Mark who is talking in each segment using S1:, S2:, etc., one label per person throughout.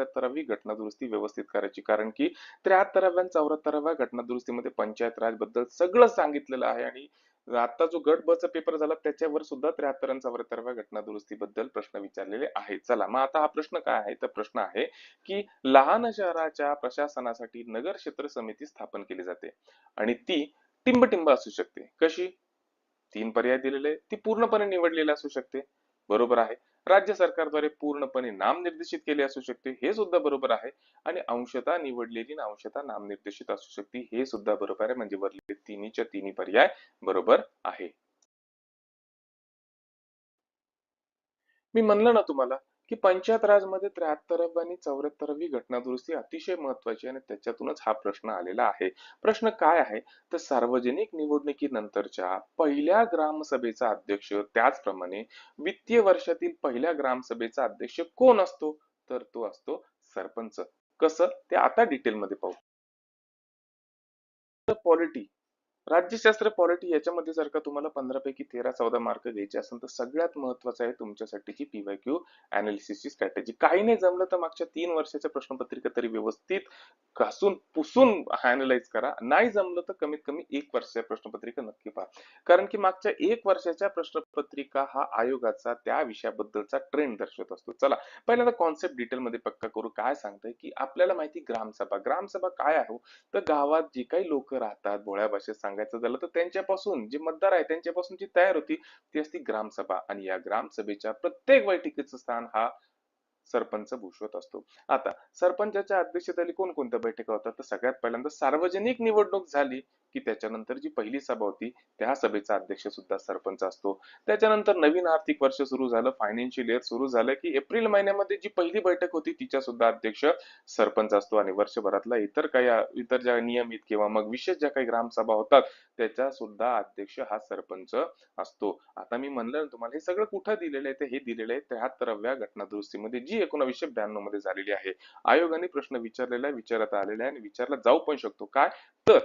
S1: 74वी घटना दुरुस्ती व्यवस्थित करायची, कारण की 73व्या आणि 74व्या घटना दुरुस्तीमध्ये पंचायत राज बद्दल सगळं सांगितलेलं आहे. आणि आता जो गट ब चा पेपर झाला त्याच्यावर सुद्धा 73 आणि 74व्या घटना दुरुस्तीबद्दल प्रश्न विचारलेले आहेत. चला मग आता हा प्रश्न काय आहे, तर प्रश्न आहे की लहान शहराच्या प्रशासनासाठी नगर क्षेत्र समिती स्थापन केली जाते आणि ती टिंब असू शकते. कशी? 3 पर्याय दिलेले, ती पूर्णपणे निवडलेली असू शकते, बरोबर आहे. राज्य सरकारद्वारे पूर्णपणे नामनिर्देशित केली असू शकते, हे सुद्धा बरोबर आहे. आणि अंशतः निवडलेली आणि अंशतः नामनिर्देशित असू शकते, हे सुद्धा बरोबर आहे. म्हणजे वरले तिन्हीच्या तिन्ही पर्याय बरोबर आहे. मी म्हणलं ना तुम्हाला की पंचायत राज मध्ये 73वी आणि 74वी घटना दुरुस्ती अतिशय महत्वाची आहे आणि त्याच्यातूनच हा प्रश्न आलेला आहे. प्रश्न काय आहे, तर सार्वजनिक निवडणुकीनंतरच्या पहिल्या ग्रामसभेचा अध्यक्ष, त्याचप्रमाणे वित्तीय वर्षातील पहिल्या ग्रामसभेचा अध्यक्ष कोण असतो, तर तो असतो सरपंच. कसं ते आता डिटेल मध्ये पाहू. पॉलिटी, राज्यशास्त्र, पॉलिटी याच्यामध्ये जर का तुम्हाला 15 पैकी 13-14 मार्क घ्यायचे असेल तर सगळ्यात महत्वाचं आहे तुमच्यासाठीची पीवायक्यू अनालिसिसची स्ट्रॅटेजी. काही नाही जमलं तर मागच्या 3 वर्षाच्या प्रश्नपत्रिका तरी व्यवस्थित घासून पुसून अनालाइज करा. नाही जमलं तर कमीत कमी 1 वर्षाच्या प्रश्नपत्रिका नक्की पहा, कारण की मागच्या 1 वर्षाच्या प्रश्नपत्रिका हा आयोगाचा त्या विषयाबद्दलचा ट्रेंड दर्शवत असतो. चला पहिल्यांदा कॉन्सेप्ट डिटेल मध्ये पक्का करू. काय सांगतंय की आपल्याला माहिती ग्रामसभा, ग्रामसभा काय आहे, तर गावात जी काही लोक राहतात, भोळ्या भाषेत सांगायचं झालं तर त्यांच्यापासून जे मतदार आहे त्यांच्यापासून जी तयार होती ती असती ग्रामसभा. आणि या ग्रामसभेच्या प्रत्येक बैठकीचं स्थान हा सरपंच भूषवत असतो. आता सरपंचाच्या अध्यक्षतेखाली कोणकोणत्या बैठका होतात, तर सगळ्यात पहिल्यांदा सार्वजनिक निवडणूक झाली की त्याच्यानंतर जी पहिली सभा होती त्या सभेचा अध्यक्ष सुद्धा सरपंच असतो. त्याच्यानंतर नवीन आर्थिक वर्ष सुरू झालं, फायनान्शियल इयर सुरू झालं की एप्रिल महिन्यामध्ये जी पहिली बैठक होती तिच्या सुद्धा अध्यक्ष सरपंच असतो. आणि वर्षभरातला इतर ज्या नियमित किंवा मग विशेष ज्या काही ग्रामसभा होतात त्याचा सुद्धा अध्यक्ष हा सरपंच असतो. आता मी म्हणलं ना तुम्हाला, हे सगळं कुठं दिलेलं आहे, तर हे दिलेलं आहे 73व्या घटना दुरुस्तीमध्ये, जी 1992 मध्ये झालेली आहे. आयोगाने प्रश्न विचारलेला आहे, विचारत आलेला आहे आणि विचारला जाऊ पण शकतो. काय? तर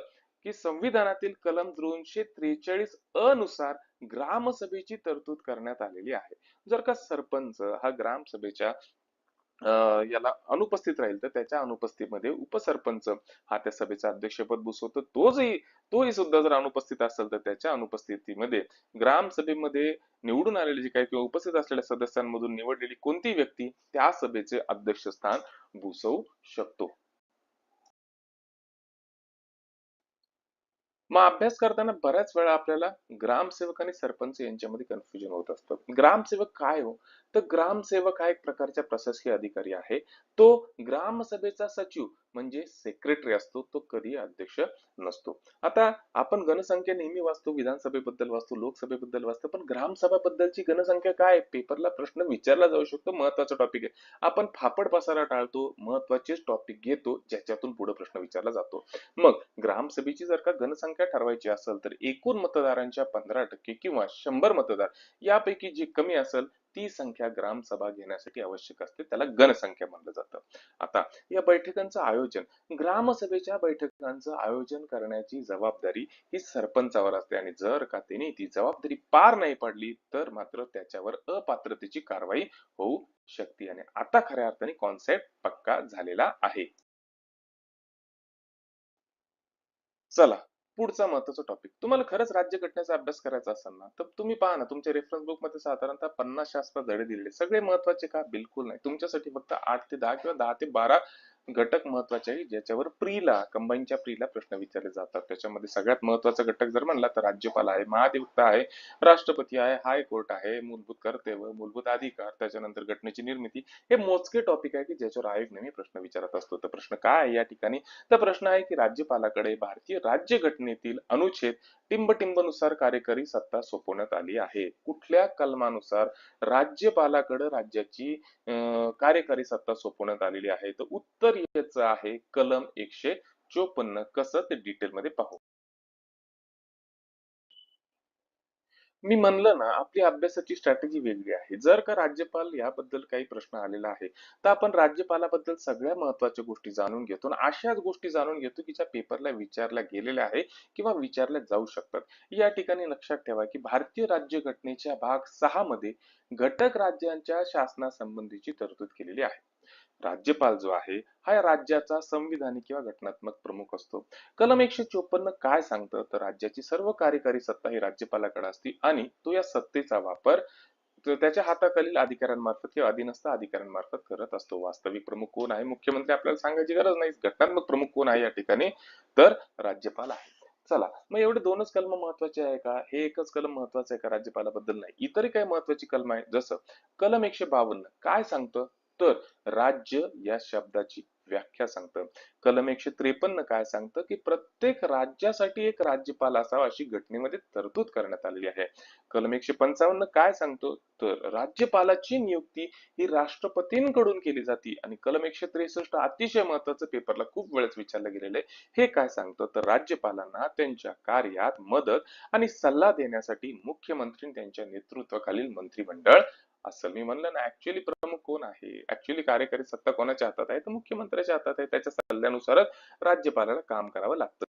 S1: की संविधानातील कलम 243 अ नुसार ग्रामसभेची तरतूद करण्यात आलेली आहे. जर का सरपंच हा ग्रामसभेच्या याला अनुपस्थित राहील तर त्याच्या अनुपस्थितीमध्ये उपसरपंच हा त्या सभेचा अध्यक्षपद भूषवतो. तोही सुद्धा जर अनुपस्थित असेल तर त्याच्या अनुपस्थितीमध्ये ग्रामसभेमध्ये निवडून आलेले जे काही किंवा उपस्थित असलेल्या सदस्यांमधून निवडलेली कोणती व्यक्ती त्या सभेचे अध्यक्षस्थान भूषवू शकतो. मग अभ्यास करताना बऱ्याच वेळा आपल्याला ग्रामसेवक आणि सरपंच यांच्यामध्ये कन्फ्युजन होत असतं. ग्रामसेवक काय हो? तर ग्रामसेवक हा एक प्रकारचा प्रशासकीय अधिकारी आहे. तो ग्रामसभेचा सचिव म्हणजे सेक्रेटरी असतो, तो कधी अध्यक्ष नसतो. आता आपण गणसंख्या नेहमी वाचतो, विधानसभेबद्दल वाचतो, लोकसभेबद्दल वाचतो, पण ग्रामसभा बद्दलची गणसंख्या काय? पेपरला प्रश्न विचारला जाऊ शकतो, महत्वाचा टॉपिक आहे. आपण फापड पसारा टाळतो, महत्वाचेच टॉपिक घेतो ज्याच्यातून पुढे प्रश्न विचारला जातो. मग ग्रामसभेची जर का घनसंख्या ठरवायची असेल तर एकूण मतदारांच्या 15% किंवा 100 मतदार यापैकी जी कमी असेल ती संख्या ग्रामसभा घेण्यासाठी आवश्यक असते, त्याला घनसंख्या म्हणलं जातं. आता या बैठकांचं आयोजन, ग्रामसभेच्या बैठकांचं आयोजन करण्याची जबाबदारी ही सरपंचावर असते आणि जर का त्यांनी ती जबाबदारी पार नाही पाडली तर मात्र त्याच्यावर अपात्रतेची कारवाई होऊ शकते. आणि आता खऱ्या अर्थाने कॉन्सेप्ट पक्का झालेला आहे. चला पुढचा महत्वाचा टॉपिक, तुम्हाला खरंच राज्यघटनेचा अभ्यास करायचा असेल ना तर तुम्ही पहा ना, तुमच्या रेफरन्स बुक मध्ये साधारणतः 50 आसपास धडे दिलेले. सगळे महत्वाचे का? बिलकुल नाही. तुमच्यासाठी फक्त 8 ते 10 किंवा 10 ते 12 घटक महत्वाचे आहे ज्याच्यावर प्रीला कंबाईनच्या प्रीला प्रश्न विचारले जातात. त्याच्यामध्ये सगळ्यात महत्वाचा घटक जर म्हणला तर राज्यपाल आहे, महाधिवक्ता आहे, राष्ट्रपती आहे, हायकोर्ट आहे, मूलभूत कर्तव्य, मूलभूत अधिकार, त्याच्यानंतर घटनेची निर्मिती. हे मोजके टॉपिक आहे की ज्याच्यावर आयोग नेहमी प्रश्न विचारत असतो. तर प्रश्न काय आहे या ठिकाणी? तर प्रश्न आहे की राज्यपालाकडे भारतीय राज्यघटनेतील अनुच्छेद टिंबटिंबनुसार कार्यकारी सत्ता सोपवण्यात आली आहे. कुठल्या कलमानुसार राज्यपालाकडे राज्याची कार्यकारी सत्ता सोपवण्यात आलेली आहे? तर उत्तर याचं आहे कलम 154. कसं ते डिटेल मध्ये पाहू. मी म्हणलं ना, आपली अभ्यासाची स्ट्रॅटेजी वेगळी आहे. जर का राज्यपाल याबद्दल काही प्रश्न आलेला आहे तर आपण राज्यपालाबद्दल सगळ्या महत्वाच्या गोष्टी जाणून घेतो आणि अशाच गोष्टी जाणून घेतो की ज्या पेपरला विचारल्या गेलेल्या आहे किंवा विचारल्या जाऊ शकतात. या ठिकाणी लक्षात ठेवा की भारतीय राज्यघटनेच्या भाग 6 मध्ये घटक राज्यांच्या शासनासंबंधीची तरतूद केलेली आहे. राज्यपाल जो आहे हा या राज्याचा संविधानिक किंवा घटनात्मक प्रमुख असतो. कलम 154 काय सांगतं तर राज्याची सर्व कार्यकारी सत्ता ही राज्यपालाकडे असते आणि तो या सत्तेचा वापर त्याच्या हाताखालील अधिकाऱ्यांमार्फत किंवा अधीनस्थ अधिकाऱ्यांमार्फत करत असतो. वास्तविक प्रमुख कोण आहे मुख्यमंत्री आपल्याला सांगायची गरज नाही. घटनात्मक प्रमुख कोण आहे या ठिकाणी तर राज्यपाल आहे. चला मग एवढे दोनच कलम महत्वाचे आहे का हे एकच कलम महत्वाचं आहे का राज्यपालाबद्दल नाही इतरही काही महत्वाची कलम आहे जसं कलम 152 काय सांगतं तर राज्य या शब्दाची व्याख्या सांगतं. कलम 153 काय सांगतं की प्रत्येक राज्यासाठी एक राज्यपाल असावा अशी घटनेमध्ये तरतूद करण्यात आलेली आहे. कलम 155 काय सांगतो तर राज्यपालाची नियुक्ती ही राष्ट्रपतींकडून केली जाते आणि कलम 163 अतिशय महत्वाचं पेपरला खूप वेळेस विचारलं गेलेलं आहे. हे काय सांगतं तर राज्यपालांना त्यांच्या कार्यात मदत आणि सल्ला देण्यासाठी मुख्यमंत्री त्यांच्या नेतृत्वाखालील मंत्रिमंडळ असं मी म्हणलं ना ऍक्च्युअली प्रमुख कोण आहे ऍक्च्युअली कार्यकारी सत्ता कोणाच्या हातात आहे तर मुख्यमंत्र्याच्या हातात आहे त्याच्या सल्ल्यानुसारच राज्यपालाला काम करावं लागतं.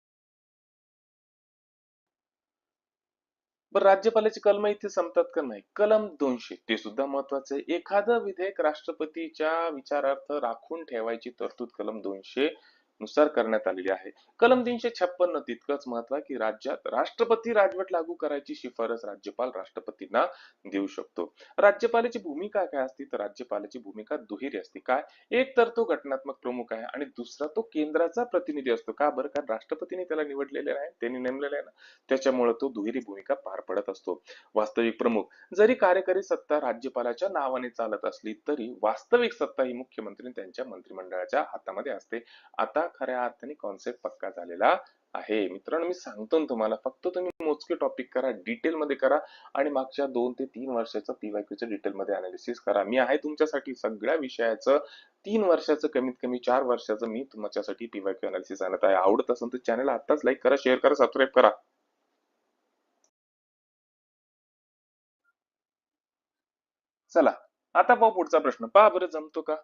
S1: बरं राज्यपालाची कलम इथे संपतात का नाही कलम 200 ते सुद्धा महत्वाचं आहे एखादं विधेयक राष्ट्रपतीच्या विचारार्थ राखून ठेवायची तरतूद कलम 200 नुसार करण्यात आलेली आहे. कलम 356 तितकंच महत्व आहे की राज्यात राष्ट्रपती राजवट लागू करायची शिफारस राज्यपाल राष्ट्रपतींना देऊ शकतो. राज्यपालाची भूमिका काय असते तर राज्यपालाची भूमिका दुहेरी असते काय एक तर तो घटनात्मक प्रमुख आहे आणि दुसरा तो केंद्राचा प्रतिनिधी असतो का बरं कारण राष्ट्रपतीने त्याला निवडलेले आहे त्यांनी नेमलेले आहे ना त्याच्यामुळे तो दुहेरी भूमिका पार पडत असतो. वास्तविक प्रमुख जरी कार्यकारी सत्ता राज्यपालाच्या नावाने चालत असली तरी वास्तविक सत्ता ही मुख्यमंत्री त्यांच्या मंत्रिमंडळाच्या हातामध्ये असते. आता खऱ्या अर्थाने कॉन्सेप्ट पक्का झालेला आहे. मित्रांनो मी सांगतो ना तुम्हाला फक्त तुम्ही मोजके टॉपिक करा डिटेल मध्ये करा आणि मागच्या 2 ते 3 वर्षाचं पीवायक्यूचं डिटेल मध्ये अनालिसिस करा. मी आहे तुमच्यासाठी सगळ्या विषयाचं 3 वर्षाचं कमीत कमी 4 वर्षाचं मी तुमच्यासाठी पीवायक्यू अनालिसिस आणत आहे. आवडत असेल तर चॅनल आताच लाईक करा शेअर करा सबस्क्राईब करा. चला आता पाहू पुढचा प्रश्न पहा बरं जमतो का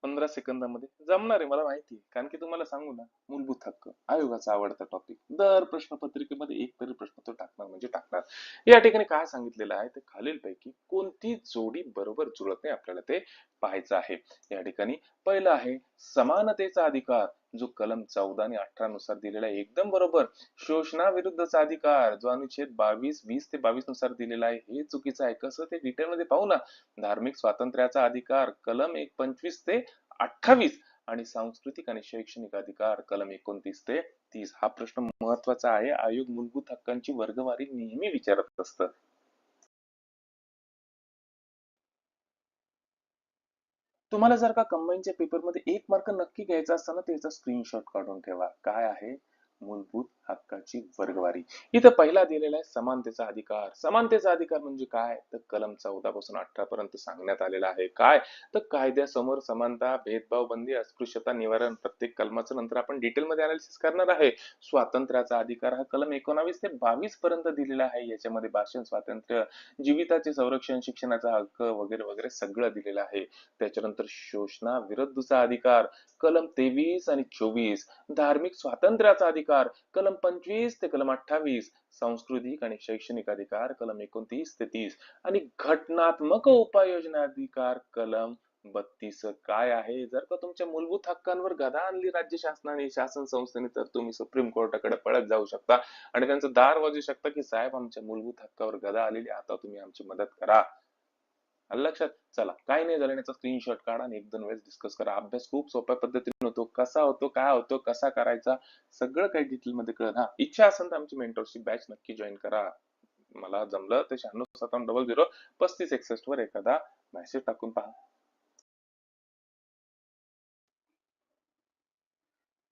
S1: 15 सेकंदामध्ये जमणार आहे मला माहिती आहे कारण की तुम्हाला सांगू ना मूलभूत हक्क आयोगाचा आवडता टॉपिक दर प्रश्नपत्रिकेमध्ये एक तरी प्रश्न तो टाकणार म्हणजे टाकणार. या ठिकाणी काय सांगितलेलं आहे ते खालीलपैकी कोणती जोडी बरोबर जुळत नाही आपल्याला ते पाहायचं आहे. या ठिकाणी पहिलं आहे समानतेचा अधिकार जो कलम 14 आणि 18 नुसार दिलेला आहे एकदम बरोबर. शोषणाविरुद्धचा अधिकार जो अनुच्छेद 20 ते 22 नुसार दिलेला आहे हे चुकीचं आहे कसं ते डिटेल मध्ये पाहू ना. धार्मिक स्वातंत्र्याचा अधिकार कलम 25 ते 28 आणि सांस्कृतिक आणि शैक्षणिक अधिकार कलम 29 ते 30 हा प्रश्न महत्वाचा आहे आयोग मूलभूत हक्कांची वर्गवारी नेहमी विचारत असतं. तुम्हाला जर का कंबाईनच्या पेपरमध्ये 1 मार्क नक्की घ्यायचा असताना त्याचा स्क्रीनशॉट काढून ठेवा काय आहे मूलभूत हक्काची वर्गवारी. इथं पहिला दिलेला आहे समानतेचा अधिकार. समानतेचा अधिकार म्हणजे काय तर कलम 14 पासून 18 पर्यंत सांगण्यात आलेला आहे काय तर कायद्यासमोर समानता भेदभाव बंदी अस्पृश्यता निवारण प्रत्येक कलमाचं नंतर आपण डिटेलमध्ये अनालिसिस करणार आहे. स्वातंत्र्याचा अधिकार हा कलम 19 ते 22 पर्यंत दिलेला आहे याच्यामध्ये भाषण स्वातंत्र्य जीविताचे संरक्षण शिक्षणाचा हक्क वगैरे वगैरे सगळं दिलेलं आहे. त्याच्यानंतर शोषणाविरुद्धचा अधिकार कलम 23 आणि 24 धार्मिक स्वातंत्र्याचा अधिकार कलम 25 ते कलम 28 सांस्कृतिक आणि शैक्षणिक अधिकार कलम 29 ते 30 आणि घटनात्मक उपाययोजना अधिकार कलम 32 काय आहे जर का तुमच्या मूलभूत हक्कांवर गदा आणली राज्य शासनाने शासन संस्थेने तर तुम्ही सुप्रीम कोर्टाकडे पळत जाऊ शकता आणि त्यांचं दार वाजू शकता की साहेब आमच्या मूलभूत हक्कावर गदा आलेली आता तुम्ही आमची मदत करा. आलं लक्षात चला काही नाही झालं याचा स्क्रीनशॉट काढा आणि 1-2 वेळेस डिस्कस करा अभ्यास खूप सोप्या पद्धतीने होतो कसा होतो काय होतो कसा करायचा सगळं काही डिटेल मध्ये कळत हा इच्छा असेल तर आमची मेंटरशिप बॅच नक्की जॉईन करा. मला जमलं तर 9671003561 वर एखादा मेसेज टाकून पहा.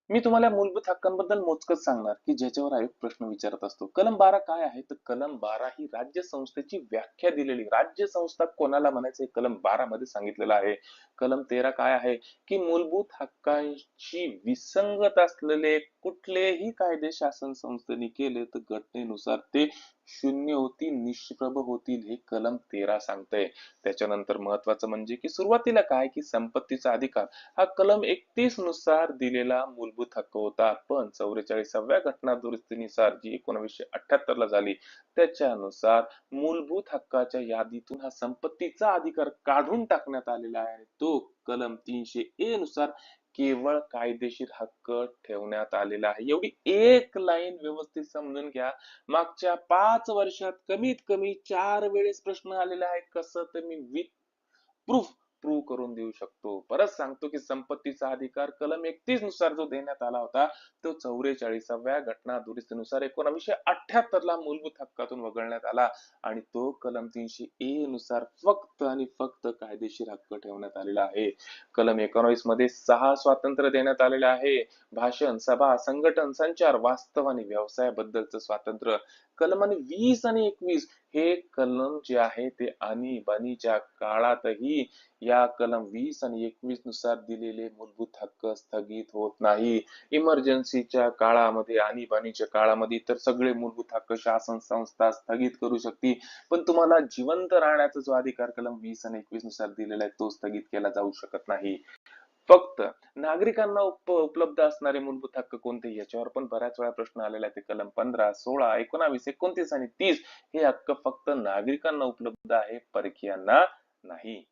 S1: मी तुम्हाला मूलभूत हक्कांबद्दल मोजकच सांगणार की ज्याच्यावर आयोग प्रश्न विचारत असतो. कलम 12 काय आहे तर कलम 12 ही राज्य संस्थेची व्याख्या दिलेली राज्य संस्था कोणाला म्हणायचं हे कलम 12 मध्ये सांगितलेलं आहे. कलम 13 काय आहे की मूलभूत हक्कांशी विसंगत असलेले कुठलेही कायदे शासन संस्थेने केले तर घटनेनुसार ते शून्य होतील, निष्प्रभ होतील, हे कलम 13 सांगतंय. त्याच्यानंतर महत्वाचं म्हणजे की सुरुवातीला काय की संपत्तीचा अधिकार हा कलम 31 नुसार दिलेला मूलभूत हक्क होता, पण 44व्या घटना दुरुस्तीनुसार जी 1978 ला झाली त्याच्यानुसार मूलभूत हक्काच्या यादीतून हा संपत्तीचा अधिकार काढून टाकण्यात आलेला आहे. तो कलम 300A नुसार केवळ कायदेशीर हक्क ठेवण्यात आलेला आहे. एवढी एक लाईन व्यवस्थित समजून घ्या. मागच्या 5 वर्षात कमीत कमी 4 वेळेस प्रश्न आलेला आहे. कसं तर मी विथ प्रूफ प्रूव्ह करून देऊ शकतो. परत सांगतो की संपत्तीचा अधिकार कलम 31 नुसार जो देण्यात आला होता तो 44व्या घटना दुरुस्तीनुसार 1978 ला मूलभूत हक्कातून वगळण्यात आला आणि तो कलम 300A नुसार फक्त आणि फक्त कायदेशीर हक्क ठेवण्यात आलेला आहे. कलम 19 मध्ये 6 स्वातंत्र्य देण्यात आलेले आहे. भाषण, सभा, संघटन, संचार, वास्तव आणि व्यवसायाबद्दलचं स्वातंत्र्य. कलम 20 आणि 21 हे कलम जे आहे ते आणीबाणीच्या काळातही या कलम 20 आणि 21 नुसार दिलेले मूलभूत हक्क स्थगित होत नाही. इमर्जन्सीच्या काळामध्ये, आणीबाणीच्या काळामध्ये तर सगळे मूलभूत हक्क शासन संस्था स्थगित करू शकते, पण तुम्हाला जिवंत राहण्याचा जो अधिकार कलम 20 आणि 21 नुसार दिलेला आहे तो स्थगित केला जाऊ शकत नाही. फक्त नागरिकांना उपलब्ध असणारे मूलभूत हक्क कोणते याच्यावर पण बऱ्याच वेळा प्रश्न आलेला आहे. ते कलम 15, 16, 19, 29 आणि 30 हे हक्क फक्त नागरिकांना उपलब्ध आहे, परकीयांना नाही.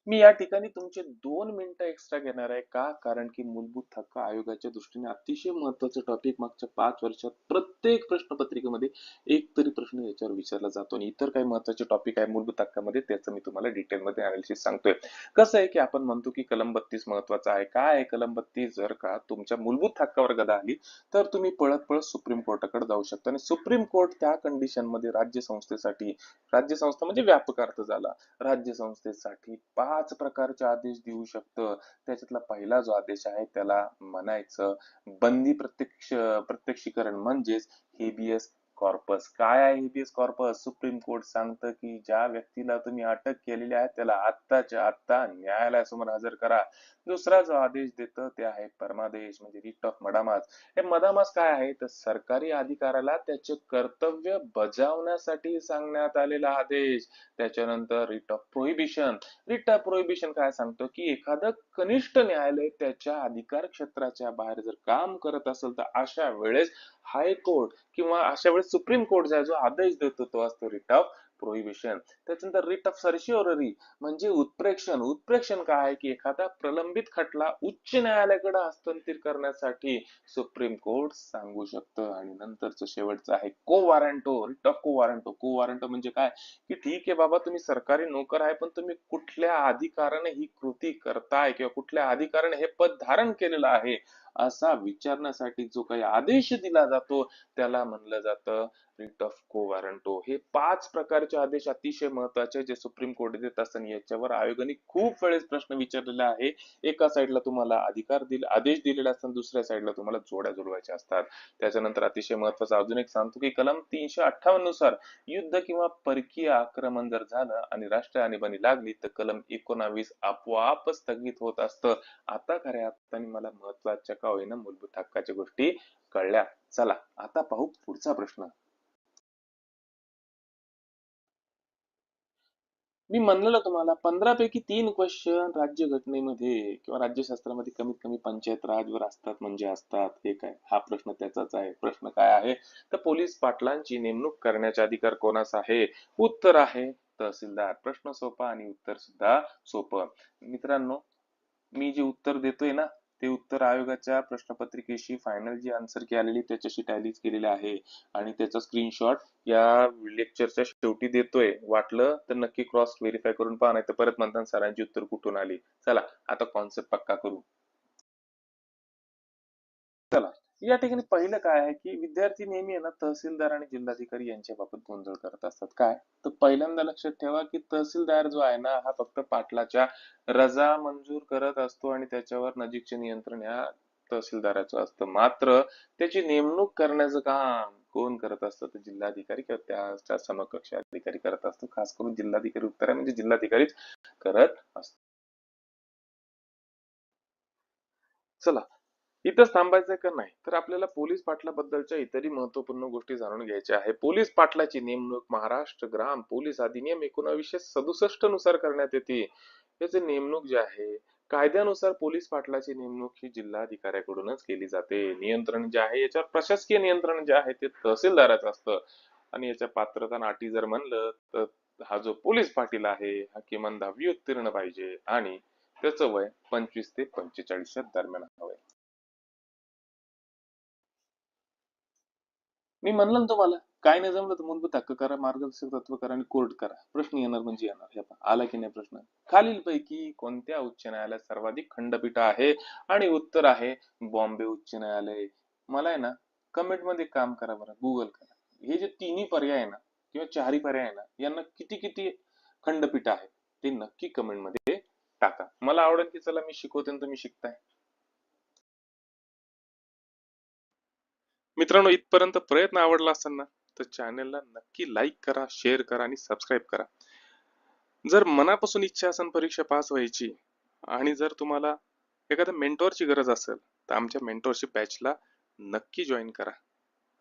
S1: मी या ठिकाणी तुमचे 2 मिनिटं एक्स्ट्रा घेणार आहे. का? कारण की मूलभूत हक्क आयोगाच्या दृष्टीने अतिशय महत्वाचं टॉपिक मागच्या 5 वर्षात प्रत्येक प्रश्नपत्रिकेमध्ये एक तरी प्रश्न याच्यावर विचारला जातो आणि इतर काही महत्वाचे टॉपिक आहे मूलभूत हक्कामध्ये त्याचं मी तुम्हाला डिटेलमध्ये अनालिसिस सांगतोय. कसं आहे की आपण म्हणतो की कलम 32 महत्वाचा आहे. काय आहे कलम 32? जर का तुमच्या मूलभूत हक्कावर गदा आली तर तुम्ही पळत पळत सुप्रीम कोर्टाकडे जाऊ शकता आणि सुप्रीम कोर्ट त्या कंडिशन मध्ये राज्य संस्थेसाठी, राज्य संस्था म्हणजे व्यापक अर्थ झाला, राज्य संस्थेसाठी 5 प्रकारचे आदेश देऊ शकतं. त्याच्यातला पहिला जो आदेश आहे त्याला म्हणायचं बंदी प्रत्यक्षीकरण म्हणजेच हेबियस कॉर्पस. काय आहे हेबियस कॉर्पस? सुप्रीम कोर्ट सांगतं की ज्या व्यक्तीला तुम्ही अटक केलेली आहे त्याला आत्ताच्या आत्ता न्यायालयासमोर हजर करा. दुसरा जो आदेश देतं ते आहे परमादेश म्हणजे रिट ऑफ मडामास. हे मदामास काय आहे तर सरकारी अधिकाऱ्याला त्याचे कर्तव्य बजावण्यासाठी सांगण्यात आलेला आदेश. त्याच्यानंतर writ of prohibition. Writ of prohibition काय सांगतो की एखादं कनिष्ठ न्यायालय त्याच्या अधिकार क्षेत्राच्या बाहेर जर काम करत असेल तर अशा वेळेस हायकोर्ट किंवा अशा वेळेस सुप्रीम कोर्ट जो आदेश देतो तो असतो रिट ऑफ प्रोहिबिशन. त्याच्यानंतर रिट ऑफ सर्शिओररी म्हणजे उत्प्रेक्षण. उत्प्रेक्षण काय आहे की एखादा प्रलंबित खटला उच्च न्यायालयाकडे हस्तांतरित करण्यासाठी सुप्रीम कोर्ट सांगू शकतं. आणि नंतरचं शेवटचं आहे को वॉरंटो. रिट ऑफ को वॉरंटो. को वॉरंटो म्हणजे काय की ठीक आहे बाबा तुम्ही सरकारी नोकर आहे पण तुम्ही कुठल्या अधिकाराने ही कृती करताय किंवा कुठल्या अधिकाराने हे पद धारण केलेलं आहे असा विचारण्यासाठी जो काही आदेश दिला जातो त्याला म्हणलं जातं रिट ऑफ को वॉरंटो. हे 5 प्रकारचे आदेश अतिशय महत्वाचे जे सुप्रीम कोर्ट देत असताना याच्यावर आयोगाने खूप वेळेस प्रश्न विचारलेला आहे. एका साईडला तुम्हाला आदेश दिलेला असताना दुसऱ्या साईडला तुम्हाला जोड्या जुळवायच्या असतात. त्याच्यानंतर अतिशय महत्वाचं अजून एक सांगतो की कलम 358 नुसार युद्ध किंवा परकीय आक्रमण जर झालं आणि राष्ट्रीय आणीबाणी लागली तर कलम 19 आपोआप स्थगित होत असतं. आता खऱ्या अर्थाने मला महत्वाच्या का होईना मूलभूत हक्काच्या गोष्टी कळल्या. चला आता पाहू पुढचा प्रश्न. मी म्हणलेलं तुम्हाला 15 पैकी 3 क्वेश्चन राज्यघटनेमध्ये किंवा राज्यशास्त्रामध्ये कमीत कमी पंचायत राजवर असतात म्हणजे असतात. हे काय? हा प्रश्न त्याचाच आहे. प्रश्न काय आहे तर पोलीस पाटलांची नेमणूक करण्याचा अधिकार कोणास आहे? उत्तर आहे तहसीलदार. प्रश्न सोपा आणि उत्तर सुद्धा सोपं. मित्रांनो, मी जे उत्तर देतोय ना ते उत्तर आयोगाच्या प्रश्नपत्रिकेशी फायनल जी आन्सर की आलेली त्याच्याशी टॅलीच केलेले आहे आणि त्याचा स्क्रीनशॉट या लेक्चरच्या शेवटी देतोय. वाटलं तर नक्की क्रॉस व्हेरीफाय करून पहा, नाही तर परत म्हणतात सरांची उत्तर कुठून आली. चला आता कॉन्सेप्ट पक्का करू. चला या ठिकाणी पहिलं काय आहे की विद्यार्थी नेहमी आहे ना तहसीलदार आणि जिल्हाधिकारी यांच्या बाबत गोंधळ करत असतात. काय तर पहिल्यांदा लक्षात ठेवा की तहसीलदार जो आहे ना हा फक्त पाटलाच्या रजा मंजूर करत असतो आणि त्याच्यावर नजीकचे नियंत्रण ह्या तहसीलदाराचं असतं. मात्र त्याची नेमणूक करण्याचं काम कोण करत असतं तर जिल्हाधिकारी किंवा त्याच्या समकक्ष अधिकारी करत असतो. खास करून जिल्हाधिकारी उत्तर आहे म्हणजे जिल्हाधिकारीच करत असतो. चला, इथंच थांबायचंय का नाही तर आपल्याला पोलीस पाटलाबद्दलच्या इतरही महत्वपूर्ण गोष्टी जाणून घ्यायच्या आहे. पोलीस पाटलाची नेमणूक महाराष्ट्र ग्राम पोलीस अधिनियम 1967 नुसार करण्यात येते. याची नेमणूक जी आहे कायद्यानुसार पोलीस पाटलाची नेमणूक ही जिल्हाधिकाऱ्याकडूनच केली जाते. नियंत्रण जे आहे याच्यावर प्रशासकीय नियंत्रण जे आहे ते तहसीलदाराचं असतं. आणि याच्या पात्रता आणि अटी जर म्हणलं तर हा जो पोलीस पाटील आहे हा किमान 10वी उत्तीर्ण पाहिजे आणि त्याचं वय 25 ते 45 दरम्यान हवंय. मी म्हणलं ना तुम्हाला, काय नाही जमलं तर मूलभूत हक्क करा, मार्गदर्शक तत्व करा आणि कोर्ट करा. प्रश्न येणार म्हणजे येणार. हे पहा, आला की नाही प्रश्न. खालीलपैकी कोणत्या उच्च न्यायालयात सर्वाधिक खंडपीठ आहे? आणि उत्तर आहे बॉम्बे उच्च न्यायालय. मला आहे ना, कमेंट मध्ये काम करा बरं, गुगल करा. हे जे तिन्ही पर्याय आहे ना, किंवा चारही पर्याय आहे ना, यांना किती किती खंडपीठ आहे ते नक्की कमेंट मध्ये टाका. मला आवडेल की चला मी शिकवते आणि तुम्ही शिकताय. मित्रांनो, इथपर्यंत प्रयत्न आवडला असेल ना तर चॅनलला नक्की लाईक करा, शेअर करा आणि सबस्क्राईब करा. जर मनापासून इच्छा असेल परीक्षा पास व्हायची आणि जर तुम्हाला एखाद्या मेंटॉरची गरज असेल तर आमच्या मेंटॉरशिप बॅचला नक्की जॉईन करा.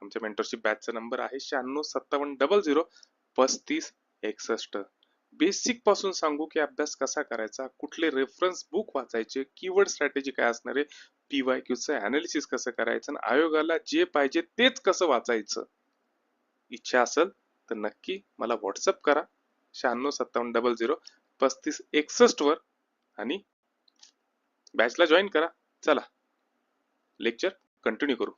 S1: आमच्या मेंटॉरशिप बॅचचा नंबर आहे 9657003561. बेसिक पासून सांगू की अभ्यास कसा करायचा, कुठले रेफरन्स बुक वाचायचे, कीवर्ड स्ट्रॅटेजी काय असणार आहे, पीवायक्यूचं अनालिसिस कसं करायचं आणि आयोगाला जे पाहिजे तेच कसं वाचायचं. इच्छा असेल तर नक्की मला व्हॉट्सअप करा 9657003561 वर आणि बॅचला जॉईन करा. चला लेक्चर कंटिन्यू करू.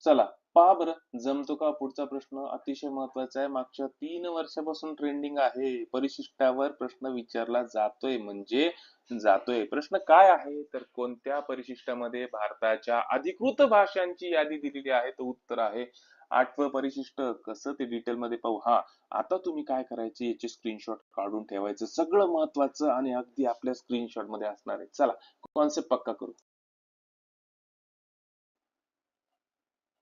S1: चला पहा बरं जमतो का. पुढचा प्रश्न अतिशय महत्वाचा आहे. मागच्या 3 वर्षापासून ट्रेंडिंग आहे. परिशिष्टावर प्रश्न विचारला जातोय म्हणजे जातोय. प्रश्न काय आहे तर कोणत्या परिशिष्टामध्ये भारताच्या अधिकृत भाषांची यादी दिलेली आहे. तर उत्तर आहे 8वं परिशिष्ट. कसं ते डिटेल मध्ये पाहू. हा, आता तुम्ही काय करायचे याचे स्क्रीनशॉट काढून ठेवायचं. सगळं महत्वाचं आणि अगदी आपल्या स्क्रीनशॉट मध्ये असणार आहे. चला कॉन्सेप्ट पक्का करू.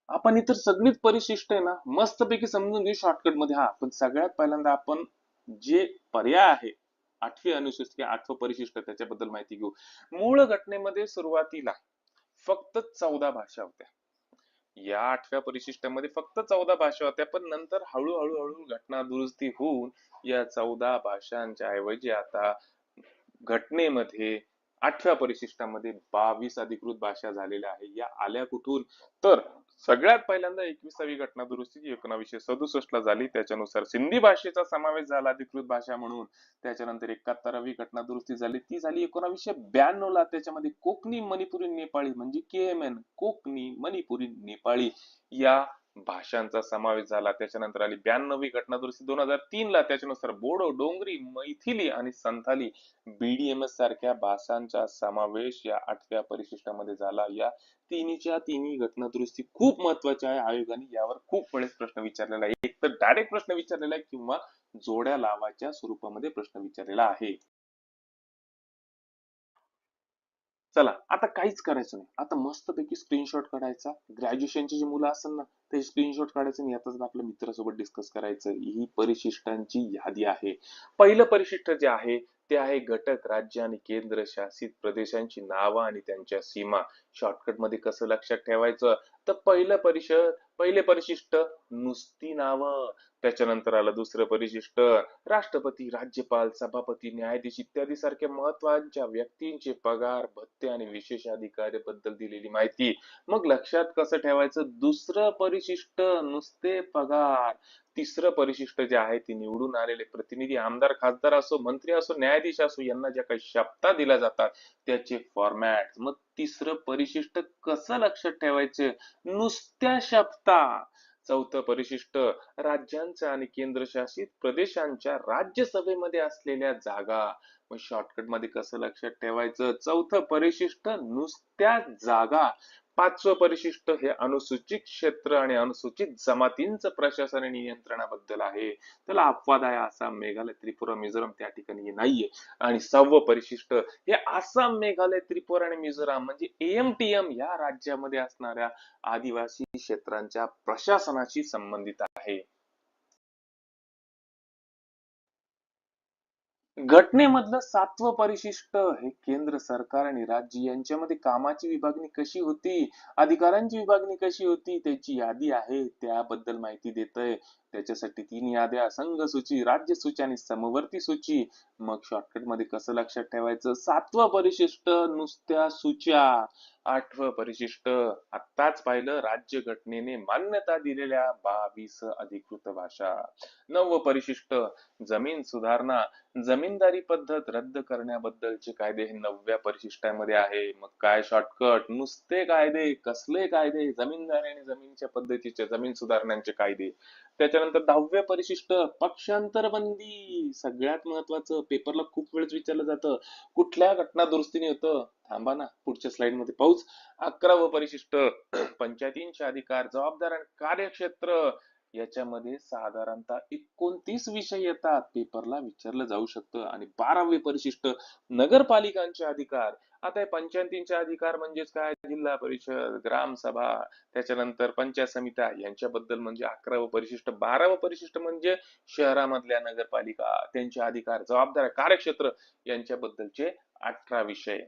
S1: आपण इतर सगळीच परिशिष्ट आहे ना मस्तपैकी समजून घेऊ शॉर्टकट मध्ये. हा, पण सगळ्यात पहिल्यांदा आपण जे पर्याय आहे 8वी अनुसूचित किंवा 8वं परिशिष्ट त्याच्याबद्दल माहिती घेऊ. मूळ घटनेमध्ये सुरुवातीला फक्त 14 भाषा होत्या. या 8व्या परिशिष्टामध्ये फक्त 14 भाषा होत्या, पण नंतर हळूहळू हळू घटना दुरुस्ती होऊन या 14 भाषांच्या ऐवजी आता घटनेमध्ये 8व्या परिशिष्टामध्ये 22 अधिकृत भाषा झालेल्या आहे. या आल्या कुठून तर सगळ्यात पहिल्यांदा 21वी घटना दुरुस्ती जी 1967 ला झाली. त्याच्यानुसार सिंधी भाषेचा समावेश झाला अधिकृत भाषा म्हणून. त्याच्यानंतर 71वी घटना दुरुस्ती झाली, ती झाली 1992 ला. त्याच्यामध्ये कोकणी मणिपुरी नेपाळी म्हणजे केएमएन, कोकणी मणिपुरी नेपाळी या भाषांचा समावेश झाला. त्याच्यानंतर आली 92वी घटना दुरुस्ती 2003 ला. त्याच्यानुसार बोडो, डोंगरी, मैथिली आणि संथाली बीडीएमएस सारख्या भाषांचा समावेश या 8व्या परिशिष्टामध्ये झाला. या तिन्हीच्या तिन्ही घटना दुरुस्ती खूप महत्वाच्या आहे. आयोगाने यावर खूप वेळेस प्रश्न विचारलेला आहे. एक तर डायरेक्ट प्रश्न विचारलेला आहे किंवा जोड्या लावाच्या स्वरूपामध्ये प्रश्न विचारलेला आहे. चला आता काहीच करायचं नाही. आता मस्तपैकी स्क्रीनशॉट काढायचा. ग्रॅज्युएशनची जी मुलं असेल ना ते स्क्रीनशॉट काढायचं आणि यातच आपल्या मित्रासोबत डिस्कस करायचं. ही परिशिष्टांची यादी आहे. पहिलं परिशिष्ट जे आहे ते आहे घटक राज्य आणि केंद्र शासित प्रदेशांची नावं आणि त्यांच्या सीमा. शॉर्टकट मध्ये कसं लक्षात ठेवायचं तर पहिले परिशिष्ट नुसती नावं. त्याच्यानंतर आलं दुसरं परिशिष्ट राष्ट्रपती, राज्यपाल, सभापती, न्यायाधीश इत्यादी सारख्या महत्वाच्या व्यक्तींचे पगार, भत्ते आणि विशेष अधिकाऱ्याबद्दल दिलेली माहिती. मग लक्षात कसं ठेवायचं. दुसरं परिशिष्ट नुसते पगार. तिसरं परिशिष्ट जे आहे ते निवडून आलेले प्रतिनिधी, आमदार, खासदार असो, मंत्री असो, न्यायाधीश असो यांना ज्या काही शपथा दिल्या जातात त्याचे फॉर्मॅट. मग तिसरं परिशिष्ट कसं लक्षात ठेवायचे. नुसत्या शपथा. चौथं परिशिष्ट राज्यांच्या आणि केंद्रशासित प्रदेशांच्या राज्यसभेमध्ये असलेल्या जागा. मग शॉर्टकट मध्ये कसं लक्षात ठेवायचं. चौथं परिशिष्ट नुसत्या जागा. पाचवं परिशिष्ट हे अनुसूचित क्षेत्र आणि अनुसूचित जमातींचं प्रशासन आणि नियंत्रणाबद्दल आहे. त्याला अपवाद आहे आसाम, मेघालय, त्रिपुरा, मिझोराम त्या ठिकाणी हे नाहीये. आणि 6वं परिशिष्ट हे आसाम, मेघालय, त्रिपुरा आणि मिझोराम म्हणजे एएमटीएम या राज्यामध्ये असणाऱ्या आदिवासी क्षेत्रांच्या प्रशासनाशी संबंधित आहे. घटनेमधलं 7वं परिशिष्ट हे केंद्र सरकार आणि राज्य यांच्यामध्ये कामाची विभागणी कशी होती, अधिकारांची विभागणी कशी होती, त्याची यादी आहे. त्याबद्दल माहिती देतंय. त्याच्यासाठी 3 याद्या, संघ सूची, राज्य सूची आणि समवर्ती सूची. मग शॉर्टकट मध्ये कसं लक्षात ठेवायचं? 7वं परिशिष्ट नुसत्या सूच्या. 8वं परिशिष्ट आत्ताच पाहिलं, राज्य घटनेने मान्यता दिलेल्या 22 अधिकृत भाषा. 9वं परिशिष्ट जमीन सुधारणा, जमीनदारी पद्धत रद्द करण्याबद्दलचे कायदे हे 9व्या परिशिष्टामध्ये आहे. मग काय शॉर्टकट? नुसते कायदे. कसले कायदे? जमीनदारी आणि जमीनच्या पद्धतीचे, जमीन सुधारणांचे कायदे. त्याच्यानंतर 10व्या परिशिष्ट पक्षांतर बंदी. सगळ्यात महत्वाचं, पेपरला खूप वेळेस विचारलं जातं, कुठल्या घटना दुरुस्तीने होतं? थांबा ना, पुढच्या स्लाइड मध्ये पाहूच. 11वं परिशिष्ट पंचायतींचे अधिकार, जबाबदार आणि कार्यक्षेत्र. याच्यामध्ये साधारणतः 29 विषय येतात, पेपरला विचारलं जाऊ शकतं. आणि 12वे परिशिष्ट नगरपालिकांचे अधिकार. आता हे पंचायतींचे अधिकार म्हणजेच काय? जिल्हा परिषद, ग्रामसभा, त्याच्यानंतर पंचायत समित्या यांच्याबद्दल म्हणजे 11वं परिशिष्ट. 12वं परिशिष्ट म्हणजे शहरामधल्या नगरपालिका, त्यांचे अधिकार, जबाबदार, कार्यक्षेत्र यांच्याबद्दलचे 18 विषय.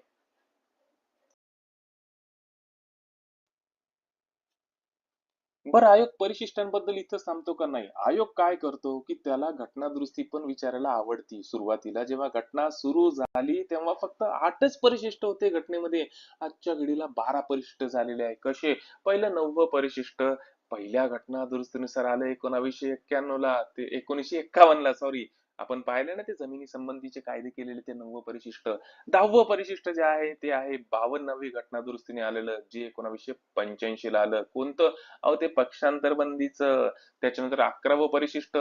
S1: बरं, आयोग परिशिष्टांबद्दल इथं थांबतो का? नाही. आयोग काय करतो की त्याला घटना दुरुस्ती पण विचारायला आवडती. सुरुवातीला जेव्हा घटना सुरू झाली तेव्हा फक्त 8च परिशिष्ट होते घटनेमध्ये. आजच्या घडीला 12 परिशिष्ट झालेले आहे. कसे? पहिलं 9वं परिशिष्ट पहिल्या घटना दुरुस्तीनुसार आलं 1991 ला, ते 1951 ला, सॉरी. आपण पाहिलं ना ते जमिनी संबंधीचे कायदे केलेले, ते 9वं परिशिष्ट. 10वं परिशिष्ट जे आहे ते आहे 52वी घटना दुरुस्तीने आलेलं, जे 1985 ला आलं. कोणतं? अहो ते पक्षांतर बंदीचं. त्याच्यानंतर 11वं परिशिष्ट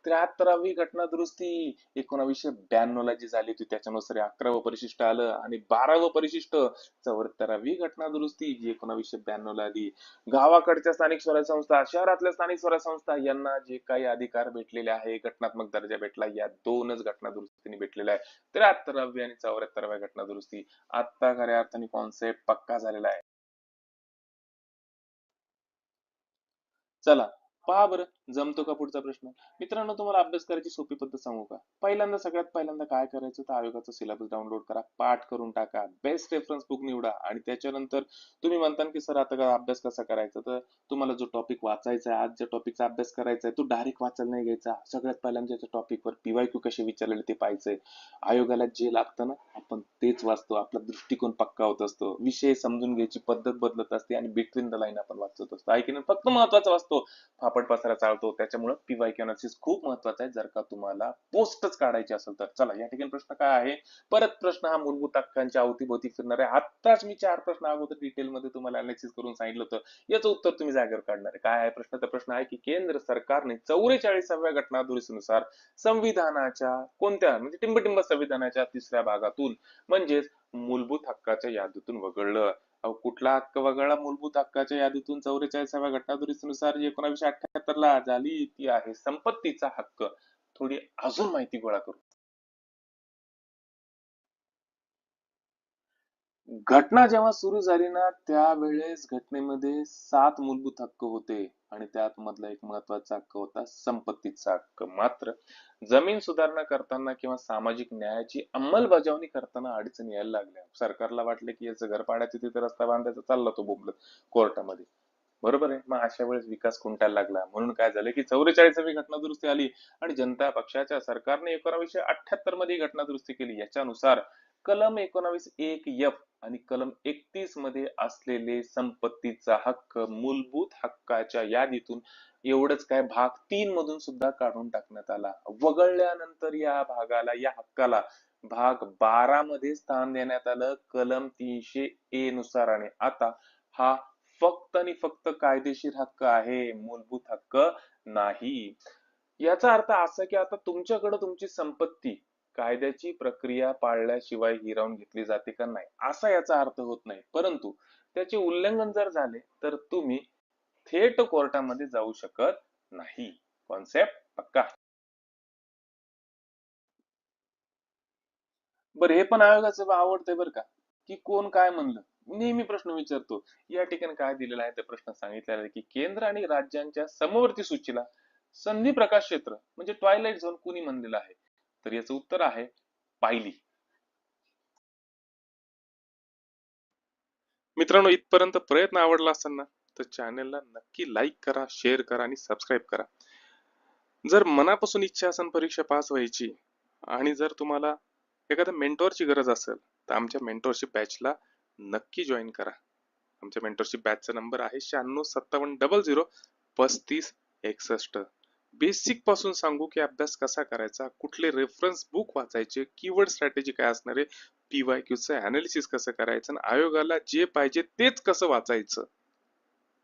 S1: 73वी घटना दुरुस्ती 1992 ला जी झाली होती, त्याच्यानुसार 11वं परिशिष्ट आलं. आणि 12वं परिशिष्ट 74वी घटना दुरुस्ती, जी 1992 ला आली. गावाकडच्या स्थानिक स्वराज्य संस्था, शहरातल्या स्थानिक स्वराज्य संस्था यांना जे काही अधिकार भेटलेले आहे, घटनात्मक दर्जा भेटला, या 2च घटना दुरुस्तीने भेटलेला आहे. 73वी आणि 74व्या घटना दुरुस्ती. आता खऱ्या अर्थाने कॉन्सेप्ट पक्का झालेला आहे. चला, पहा बरं, जमतो का पुढचा प्रश्न. मित्रांनो, तुम्हाला अभ्यास करायची सोपी पद्धत सांगू का? पहिल्यांदा, सगळ्यात पहिल्यांदा काय करायचं, तर आयोगाचा सिलेबस डाउनलोड करा, पाठ करून टाका, बेस्ट रेफरन्स बुक निवडा. आणि त्याच्यानंतर तुम्ही म्हणता की सर आता का अभ्यास कसा करायचा, तर तुम्हाला जो टॉपिक वाचायचा आहे, आज ज्या टॉपिकचा अभ्यास करायचा आहे, तो डायरेक्ट वाचायला नाही घ्यायचा. सगळ्यात पहिल्यांदा त्याच्या टॉपिकवर पीवायक्यू कसे विचारलेले ते पाहायचंय. आयोगाला जे लागतं ना, आपण तेच वाचतो. आपला दृष्टिकोन पक्का होत असतो, विषय समजून घ्यायची पद्धत बदलत असते, आणि बिटवीन द लाईन आपण वाचत असतो. आहे की नाही? फक्त महत्वाचं वाचतो, फापट पसारा चालतो. त्याच्यामुळे पीवायक्यू अनालिसिस खूप महत्वाचा आहे, जर का तुम्हाला पोस्टच काढायची असेल तर. चला, या ठिकाणी प्रश्न काय आहे? परत प्रश्न हा मूलभूत हक्कांच्या अवतीभोवती फिरणार आहे. आत्ताच मी 4 प्रश्न अगोदर डिटेल मध्ये तुम्हाला अनालिसिस करून सांगितलं होतं, याचं उत्तर तुम्ही जागेवर काढणार आहे. काय आहे प्रश्न? तर प्रश्न आहे की केंद्र सरकारने 44व्या घटना दुरुस्तीनुसार संविधानाच्या कोणत्या, म्हणजे टिंबटिंब संविधानाच्या 3ऱ्या भागातून, म्हणजेच मूलभूत हक्काच्या यादीतून वगळलं. अहो, कुठला हक्क वगळला मूलभूत हक्काच्या यादीतून 44व्या घटना दुरुस्तीनुसार, जी 1978 ला झाली? ती आहे संपत्तीचा हक्क. थोडी अजून माहिती गोळा करू. घटना जेव्हा सुरू झाली ना, त्यावेळेस घटनेमध्ये 7 मूलभूत हक्क होते. आणि त्यात मधला एक महत्वाचा हक्क होता संपत्तीचा हक्क. मात्र जमीन सुधारणा करताना किंवा सामाजिक न्यायाची अंमलबजावणी करताना अडचणी यायला लागल्या. सरकारला वाटलं की याचं घर पाडायचं, तिथे रस्ता बांधायचा, चालला तो बोंबलत कोर्टामध्ये. बरोबर आहे. मग अशा वेळेस विकास खुंटायला लागला. म्हणून काय झालं की 44वी घटना दुरुस्ती आली, आणि जनता पक्षाच्या सरकारने 1978 मध्ये ही घटना दुरुस्ती केली. याच्यानुसार कलम 19(1)(f) आणि कलम 31 मध्ये असलेले संपत्तीचा हक्क मूलभूत हक्काच्या यादीतून, एवढंच काय, भाग 3 मधून सुद्धा काढून टाकण्यात आला. वगळल्यानंतर या भागाला, या हक्काला भाग 12 मध्ये स्थान देण्यात आलं, कलम 300(a) नुसार. आणि आता हा फक्त आणि फक्त कायदेशीर हक्क आहे, मूलभूत हक्क नाही. याचा अर्थ असा की आता तुमच्याकडे तुमची संपत्ती कायद्याची प्रक्रिया पाळल्याशिवाय हिरावून घेतली जाते का? नाही, असा याचा अर्थ होत नाही. परंतु त्याचे उल्लंघन जर झाले तर तुम्ही थेट कोर्टामध्ये जाऊ शकत नाही. कॉन्सेप्ट पक्का? बरं, हे पण आयोगाचं आवडतंय बरं का, की कोण काय म्हणलं, नेहमी प्रश्न विचारतो. या ठिकाणी काय दिलेलं आहे, त्या प्रश्न सांगितलेलं आहे की केंद्र आणि राज्यांच्या समवर्ती सूचीला संधी प्रकाश क्षेत्र म्हणजे ट्वायलाइट झोन कुणी म्हणलेलं आहे? तर याचं उत्तर आहे पाहिली. मित्रांनो, इथपर्यंत प्रयत्न आवडला असेल ना तर चॅनलला नक्की लाईक करा, शेअर करा आणि सबस्क्राईब करा. जर मनापासून इच्छा असेल परीक्षा पास व्हायची आणि जर तुम्हाला एखाद्या मेंटॉरची गरज असेल तर आमच्या मेंटॉरशिप बॅचला नक्की जॉईन करा. आमच्या मेंटरशिप बॅचचा नंबर आहे 9657003561. बेसिक पासून सांगू की अभ्यास कसा करायचा, कुठले रेफरन्स बुक वाचायचे, कीवर्ड स्ट्रॅटेजी काय असणार आहे, PYQ चं अनालिसिस कसं करायचं आणि आयोगाला जे पाहिजे तेच कसं वाचायचं.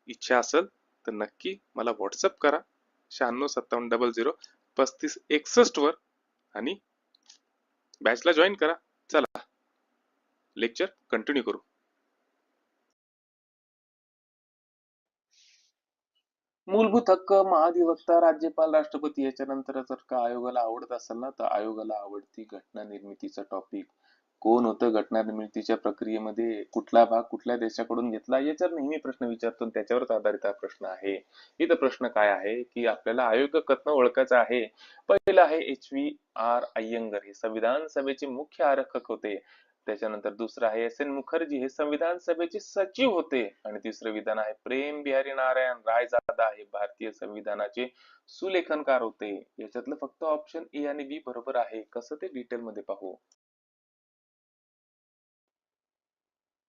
S1: इच्छा असेल तर नक्की मला व्हॉट्सअप करा 9657003561 वर आणि बॅचला जॉईन करा. चला लेक्चर कंटिन्यू करू. मूलभूत हक्क, महाधिवक्ता, राज्यपाल, राष्ट्रपती याच्यानंतर जर का आयोगाला आवडत असेल ना तर आयोगाला आवडती घटना निर्मितीचा टॉपिक. कोण होतं घटना निर्मितीच्या प्रक्रियेमध्ये, कुठला भाग कुठल्या देशाकडून घेतला, याच्यावर नेहमी प्रश्न विचारतो त्याच्यावरच आधारित हा प्रश्न आहे. इथं प्रश्न काय आहे की आपल्याला आयोग कथन ओळखायचं आहे. पहिलं आहे HVR अय्यंगर, हे संविधान सभेचे मुख्य आरक्षक होते. त्याच्यानंतर दुसरं आहे SN मुखर्जी, हे संविधान सभेचे सचिव होते. आणि तिसरं विधान आहे प्रेम बिहारी नारायण रायजादा, हे भारतीय संविधानाचे सुलेखनकार होते. याच्यातलं फक्त ऑप्शन ए आणि बी बरोबर आहे. कसं ते डिटेल मध्ये पाहू.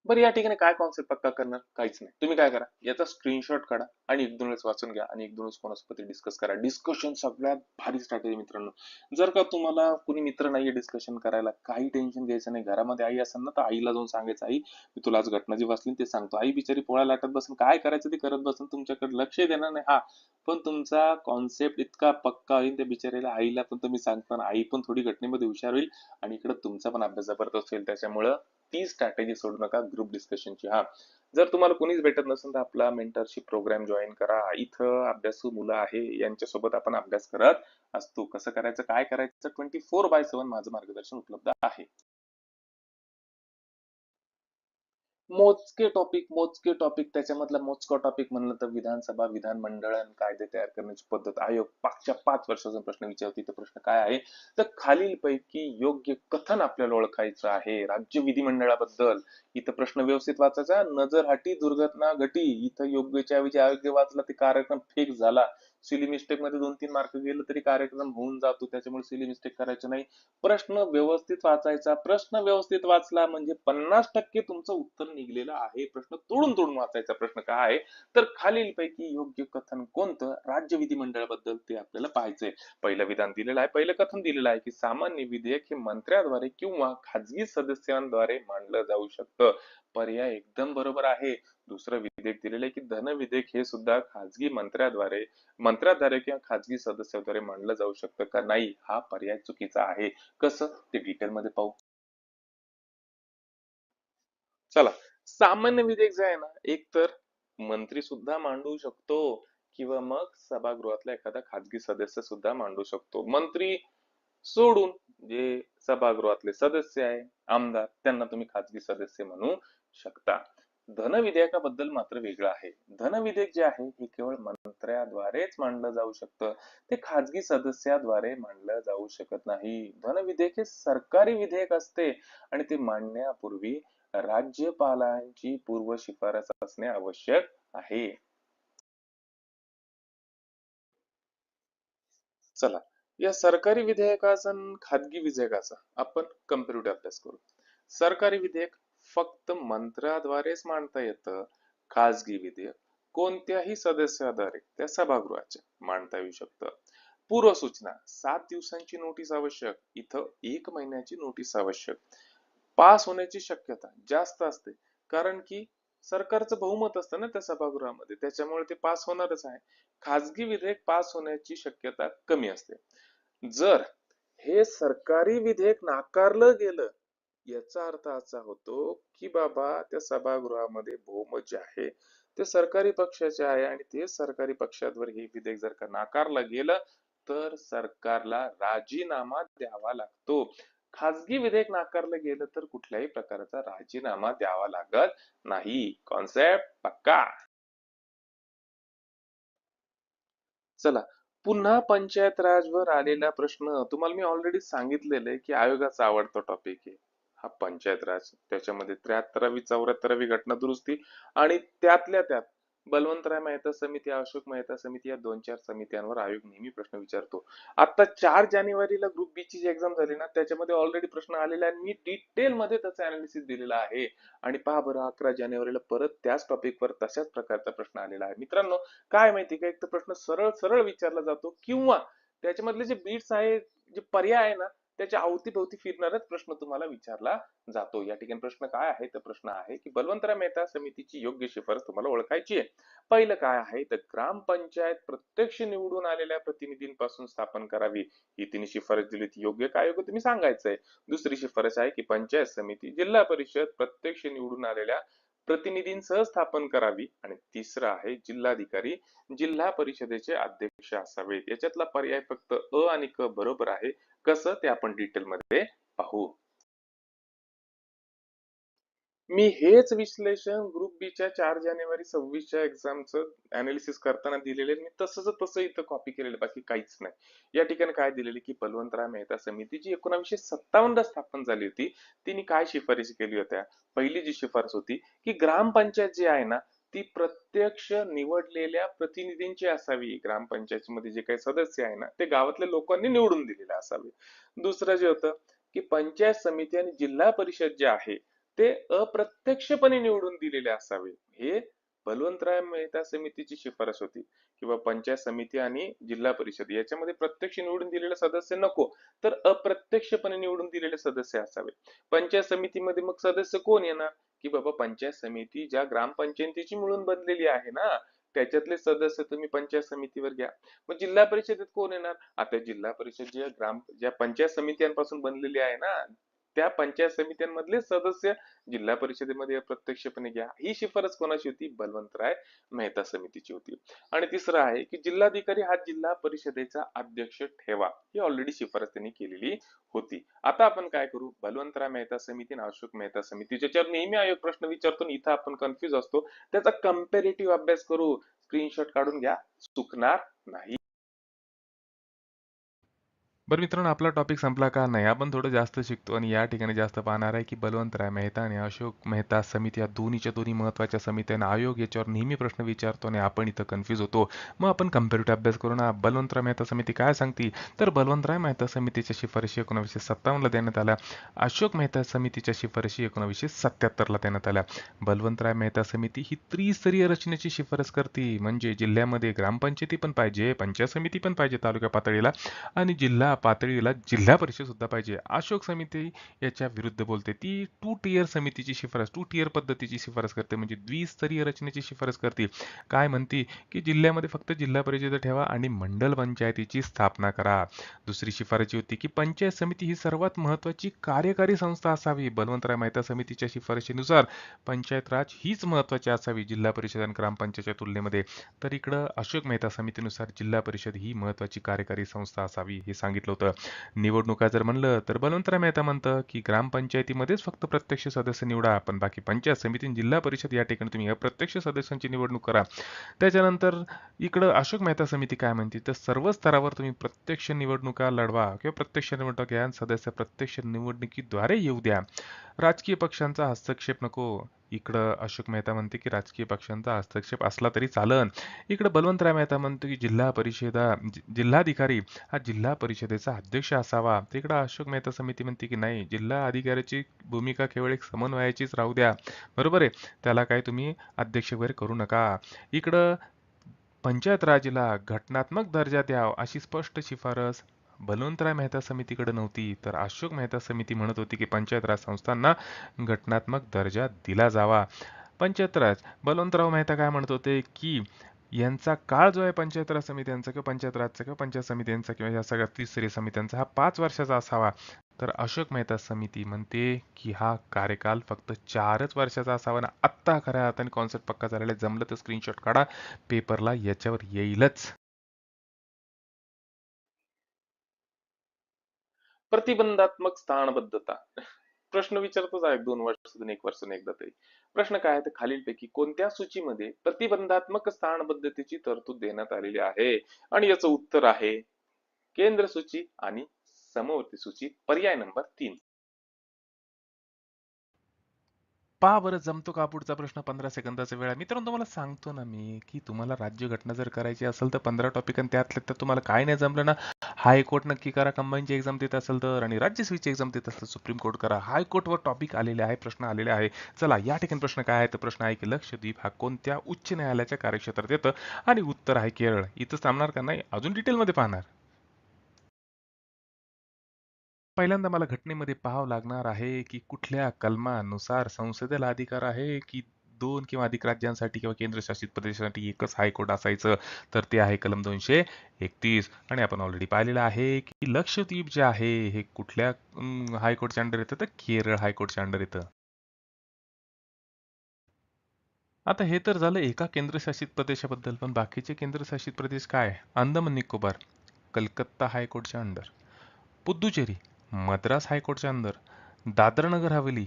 S1: बरं, या ठिकाणी काय कॉन्सेप्ट पक्का करणार, काहीच नाही. तुम्ही काय करा, याचा स्क्रीनशॉट काढा आणि एक दोन वेळेस वाचून घ्या आणि एक दोन वेळेस कोणासोबत डिस्कस करा. डिस्कशन सगळ्यात भारी स्ट्रॅटेजी मित्रांनो. जर का तुम्हाला कुणी मित्र नाहीये डिस्कशन करायला, काही टेन्शन घ्यायचं नाही. घरामध्ये आई असेल ना तर आईला जाऊन सांगायचं, आई मी तुला आज घटना जी वाचली ते सांगतो. आई बिचारी पोळ्या लाटत बसून काय करायचं ते करत बसून, तुमच्याकडे लक्ष देणार नाही. हा, पण तुमचा कॉन्सेप्ट इतका पक्का होईल त्या बिचारीला आईला पण तुम्ही सांगता, आई पण थोडी घटनेमध्ये हुशार होईल आणि इकडे तुमचा पण अभ्यास जबरदस्त होईल. त्याच्यामुळं ती स्ट्रॅटेजी सोडू नका ग्रुप डिस्कशनची. हा, जर तुम्हाला कोणीच भेटत नसेल तर आपला मेंटरशिप प्रोग्राम जॉईन करा. इथं अभ्यासू मुलं आहे, यांच्यासोबत आपण अभ्यास करत असतो. कसं करायचं, काय करायचं, 24/7 माझं मार्गदर्शन उपलब्ध आहे. मोजके टॉपिक त्याच्यामधला मोजका टॉपिक म्हणलं तर विधानसभा, विधानमंडळ आणि कायदे तयार करण्याची पद्धत. आयोग मागच्या 5 वर्षाचा प्रश्न विचारतो. इथं प्रश्न काय आहे तर खालीलपैकी योग्य कथन आपल्याला ओळखायचं आहे राज्य विधिमंडळाबद्दल. इथं प्रश्न व्यवस्थित वाचायचा. नजर हटी दुर्घटना घटी, इथं योग्यच्या ऐवजी अयोग्य वाचला ते कार्यक्रम फेक झाला. सिली मिस्टेक मध्ये 2-3 मार्क गेलं तरी कार्यक्रम होऊन जातो, त्याच्यामुळे सिली मिस्टेक करायचं नाही. प्रश्न व्यवस्थित वाचायचा. प्रश्न व्यवस्थित वाचला म्हणजे 50% तुमचं उत्तर निघलेलं आहे. प्रश्न तोडून तोडून वाचायचा. प्रश्न काय आहे तर खालीलपैकी योग्य कथन कोणतं राज्य विधिमंडळाबद्दल ते आपल्याला पाहायचंय. पहिलं विधान दिलेलं आहे, पहिलं कथन दिलेलं आहे की सामान्य विधेयक हे मंत्र्याद्वारे किंवा खाजगी सदस्यांद्वारे मांडलं जाऊ शकतं. पर्याय एकदम बरोबर आहे. दुसरं विधेयक दिलेलं आहे की धन विधेयक हे सुद्धा खाजगी मंत्र्याद्वारे किंवा खाजगी सदस्याद्वारे मांडलं जाऊ शकतं का, नाही, हा पर्याय चुकीचा आहे. कसं ते डिटेल मध्ये पाहू. चला, सामान्य विधेयक जे आहे ना, एक तर मंत्री सुद्धा मांडू शकतो किंवा मग सभागृहातला एखादा खाजगी सदस्य सुद्धा मांडू शकतो. मंत्री सोडून जे सभागृहातले सदस्य आहे, आमदार, त्यांना तुम्ही खाजगी सदस्य म्हणू शकता. धन विधेयकाबद्दल मात्र वेगळं आहे. धन विधेयक जे आहे हे केवळ मंत्र्याद्वारेच मांडलं जाऊ शकतं. ते खाजगी सदस्याद्वारे मांडलं जाऊ शकत नाही. धन विधेयक हे सरकारी विधेयक असते आणि ते मांडण्यापूर्वी राज्यपालांची पूर्व शिफारस असणे आवश्यक आहे. चला, या सरकारी विधेयकाचा आणि खाजगी विधेयकाचा आपण कम्पॅरिटिव्ह अभ्यास करू. सरकारी विधेयक फक्त मंत्र्याद्वारेच मांडता येतं. खाजगी विधेयक कोणत्याही सदस्याद्वारे त्या सभागृहाच्या मांडता येऊ शकतं. पूर्व सूचना 7 दिवसांची नोटीस आवश्यक, इथं 1 महिन्याची नोटीस आवश्यक. पास होण्याची शक्यता जास्त असते, कारण की सरकारचं बहुमत असतं ना त्या सभागृहामध्ये, त्याच्यामुळे ते पास होणारच आहे. खाजगी विधेयक पास होण्याची शक्यता कमी असते. जर हे सरकारी विधेयक नाकारलं गेलं, याचा अर्थ असा होतो की बाबा त्या सभागृहामध्ये बहुमत जे आहे ते सरकारी पक्षाचे आहे आणि ते सरकारी पक्षाद्वारे हे विधेयक जर का नाकारलं गेलं तर सरकारला राजीनामा द्यावा लागतो. खाजगी विधेयक नाकारलं गेलं तर कुठल्याही प्रकारचा राजीनामा द्यावा लागत नाही. कॉन्सेप्ट पक्का. चला, पुन्हा पंचायत राजवर आलेला प्रश्न तुम्हाला मी ऑलरेडी सांगितलेलं आहे की आयोगाचा आवडता टॉपिक आहे हा पंचायत राज. त्याच्यामध्ये 73वी 74वी घटना दुरुस्ती आणि त्यातल्या त्यात बलवंतराय मेहता समिती, अशोक मेहता समिती या 2-4 समित्यांवर आयोग नेहमी प्रश्न विचारतो. आता 4 जानेवारीला ग्रुप बी ची जी एक्झाम झाली ना त्याच्यामध्ये ऑलरेडी प्रश्न आलेला आहे. मी डिटेल मध्ये त्याचा अनालिसिस दिलेला आहे. आणि पहा बरं 11 जानेवारीला परत त्याच टॉपिकवर तशाच प्रकारचा प्रश्न आलेला आहे. मित्रांनो, काय माहिती का, एक तर प्रश्न सरळ सरळ विचारला जातो किंवा त्याच्यामधले जे बीट्स आहे, जे पर्याय आहे ना, त्याच्या अवतीभोवती फिरणारच प्रश्न तुम्हाला विचारला जातो. या ठिकाणी प्रश्न काय आहे, तर प्रश्न आहे की बलवंतराय मेहता समितीची योग्य शिफारस तुम्हाला ओळखायची आहे. पहिलं काय आहे, तर ग्रामपंचायत प्रत्यक्ष निवडून आलेल्या प्रतिनिधींपासून स्थापन करावी, ही तिने शिफारस दिली ती योग्य काय योग्य तुम्ही सांगायचंय. दुसरी शिफारस आहे की पंचायत समिती जिल्हा परिषद प्रत्यक्ष निवडून आलेल्या प्रतिनिधींसह स्थापन करावी. आणि तिसरं आहे जिल्हाधिकारी जिल्हा परिषदेचे अध्यक्ष असावेत. याच्यातला पर्याय फक्त अ आणि क बरोबर आहे. कसं ते आपण डिटेल मध्ये पाहू. मी हेच विश्लेषण ग्रुप बी च्या 4 जानेवारी 26 च्या एक्झामचं अनालिसिस करताना दिलेले, मी तसंच तसं इथं कॉपी केलेलं, बाकी काहीच नाही. या ठिकाणी काय दिलेले की बलवंतराय मेहता समिती जी 1957 ला स्थापन झाली होती, तिने काय शिफारशी केली होत्या. पहिली जी शिफारस होती की ग्रामपंचायत जी आहे ना, ती प्रत्यक्ष निवडलेल्या प्रतिनिधींची असावी. ग्रामपंचायतीमध्ये जे काही सदस्य आहे ना, ते गावातल्या लोकांनी निवडून दिलेले असावे. दुसरं जे होतं की पंचायत समिती आणि जिल्हा परिषद जे आहे ते अप्रत्यक्षपणे निवडून दिलेले असावे. हे बलवंतराय मेहता समितीची शिफारस होती. किंवा पंचायत समिती आणि जिल्हा परिषद याच्यामध्ये प्रत्यक्ष निवडून दिलेले सदस्य नको, तर अप्रत्यक्षपणे निवडून दिलेले सदस्य असावे. पंचायत समितीमध्ये मग सदस्य कोण येणार, की बाबा पंचायत समिती ज्या ग्रामपंचायतीची मिळून बनलेली आहे ना, त्याच्यातले सदस्य तुम्ही पंचायत समितीवर घ्या. मग जिल्हा परिषदेत कोण येणार, आता जिल्हा परिषद ज्या पंचायत समित्यांपासून बनलेली आहे ना, त्या पंचायत समित्यांमधले सदस्य जिल्हा परिषदेमध्ये अप्रत्यक्षपणे घ्या. ही शिफारस कोणाची होती, बलवंतराय मेहता समितीची होती. आणि तिसरं आहे की जिल्हाधिकारी हा जिल्हा परिषदेचा अध्यक्ष ठेवा, ही ऑलरेडी शिफारस त्यांनी केलेली होती. आता आपण काय करू, बलवंतराय मेहता समिती आणि अशोक मेहता समिती ज्याच्यावर नेहमी आयोग प्रश्न विचारतो आणि इथं आपण कन्फ्युज असतो, त्याचा कम्पॅरेटिव्ह अभ्यास करू. स्क्रीनशॉट काढून घ्या, चुकणार नाही.
S2: बरं मित्रांनो, आपला टॉपिक संपला का? नाही, आपण थोडं जास्त शिकतो आणि या ठिकाणी जास्त पाहणार आहे की बलवंतराय मेहता आणि अशोक मेहता समिती या दोन्हीच्या दोन्ही महत्त्वाच्या समित्या आणि आयोग याच्यावर नेहमी प्रश्न विचारतो आणि आपण इथं कन्फ्यूज होतो. मग आपण कम्पॅरेटिव्ह अभ्यास करू ना. बलवंतराय मेहता समिती काय सांगते, तर बलवंतराय मेहता समितीच्या शिफारशी 1957ला देण्यात आल्या. अशोक मेहता समितीच्या शिफारशी 1977ला देण्यात आल्या. बलवंतराय मेहता समिती ही त्रिस्तरीय रचनेची शिफारस करते, म्हणजे जिल्ह्यामध्ये ग्रामपंचायती पण पाहिजे, पंचायत समिती पण पाहिजे तालुका पातळीला, आणि जिल्हा पातळीला जिल्हा परिषद सुद्धा पाहिजे. अशोक समिती याच्या विरुद्ध बोलते. ती टू टियर समितीची शिफारस, टू टियर पद्धतीची शिफारस करते, म्हणजे द्विस्तरीय रचनेची शिफारस करते. काय म्हणते की जिल्ह्यामध्ये फक्त जिल्हा परिषद ठेवा आणि मंडल पंचायतीची स्थापना करा. दुसरी शिफारस होती की पंचायत समिती ही सर्वात महत्त्वाची कार्यकारी संस्था असावी. बलवंतराय मेहता समितीच्या शिफारशीनुसार पंचायत राज हीच महत्त्वाची असावी जिल्हा परिषद आणि ग्रामपंचायतच्या तुलनेमध्ये. तर इकडं अशोक मेहता समितीनुसार जिल्हा परिषद ही महत्त्वाची कार्यकारी संस्था असावी हे सांगितलं होतं. निवडणुका जर म्हणलं तर बलवंतराय मेहता म्हणतं की ग्रामपंचायतीमध्येच फक्त प्रत्यक्ष सदस्य निवडा, पण बाकी पंचायत समिती आणि जिल्हा परिषद या ठिकाणी तुम्ही अप्रत्यक्ष सदस्यांची निवडणूक करा. त्याच्यानंतर इकडं अशोक मेहता समिती काय म्हणते, तर सर्व स्तरावर तुम्ही प्रत्यक्ष निवडणुका लढवा किंवा प्रत्यक्ष निवडणुका घ्या आणि सदस्य प्रत्यक्ष निवडणुकीद्वारे येऊ द्या. राजकीय पक्षांचा हस्तक्षेप नको. इकडं अशोक मेहता म्हणते की राजकीय पक्षांचा हस्तक्षेप असला तरी चालन. इकडे बलवंतराय मेहता म्हणतो की जिल्हाधिकारी हा जिल्हा परिषदेचा अध्यक्ष असावा. तिकडं अशोक मेहता समिती म्हणते की नाही, जिल्हा अधिकाऱ्याची भूमिका केवळ एक समन्वयाचीच राहू द्या. बरोबर आहे, त्याला काही तुम्ही अध्यक्ष वगैरे करू नका. इकडं पंचायत राजला घटनात्मक दर्जा द्यावा अशी स्पष्ट शिफारस बलवंतराय मेहता समितीकडे नव्हती, तर अशोक मेहता समिती म्हणत होती की पंचायत राज संस्थांना घटनात्मक दर्जा दिला जावा. पंचायत राज बलवंतराव मेहता काय म्हणत होते की यांचा काळ जो आहे पंचायत राज समित्यांचा किंवा पंचायत राजचा किंवा पंचायत समित्यांचा किंवा या सगळ्या त्रिस्तरीय समित्यांचा हा 5 वर्षाचा असावा. तर अशोक मेहता समिती म्हणते की हा कार्यकाल फक्त 4च वर्षाचा असावा. ना आत्ता खऱ्या अर्थाने कॉन्सेप्ट पक्का झालेला आहे. जमलं तर स्क्रीनशॉट काढा, पेपरला याच्यावर येईलच.
S1: प्रतिबंधात्मक स्थानबद्धता प्रश्न विचारतच आहे 2 वर्षातून 1 वर्षातून एकदा तरी. प्रश्न काय आहे तर खालीलपैकी कोणत्या सूचीमध्ये प्रतिबंधात्मक स्थानबद्धतेची तरतूद देण्यात आलेली आहे? आणि याचं उत्तर आहे केंद्र सूची आणि समवर्ती सूची, पर्याय नंबर 3.
S2: पहा बरं जमतो का पुढचा प्रश्न 15 सेकंदाचा वेळ आहे. मित्रांनो तुम्हाला सांगतो ना मी, की तुम्हाला राज्यघटना जर करायची असेल तर 15 टॉपिक आणि त्यातल्या त्यात तुम्हाला काय नाही जमलं ना, हायकोर्ट नक्की करा, कंबाईनची एक्झाम देत असेल तर, आणि राज्यसेवेची एक्झाम देत असेल तर सुप्रीम कोर्ट करा. हायकोर्टवर टॉपिक आलेले आहे, प्रश्न आलेले आहे. चला या ठिकाणी प्रश्न काय आहे तर प्रश्न आहे की लक्षद्वीप हा कोणत्या उच्च न्यायालयाच्या कार्यक्षेत्रात येतं? आणि उत्तर आहे केरळ. इथं थांबणार का नाही, अजून डिटेलमध्ये पाहणार. पहिल्यांदा मला घटनेमध्ये पाहावं लागणार आहे, की कुठल्या कलमानुसार संसदेला अधिकार आहे, की 2 किंवा अधिक राज्यांसाठी किंवा केंद्रशासित प्रदेशासाठी एकच हायकोर्ट असायचं, तर ते आहे कलम 231. आणि आपण ऑलरेडी पाहिलेलं आहे, की लक्षद्वीप जे आहे हे कुठल्या हायकोर्टच्या अंडर येतं तर केरळ हायकोर्टच्या अंडर येतं. आता हे तर झालं एका केंद्रशासित प्रदेशाबद्दल, पण बाकीचे केंद्रशासित प्रदेश काय? अंदमान निकोबार, कलकत्ता हायकोर्टच्या अंडर. पुद्दुचेरी, मद्रास हायकोर्टच्या अंडर. दादर नगर हवेली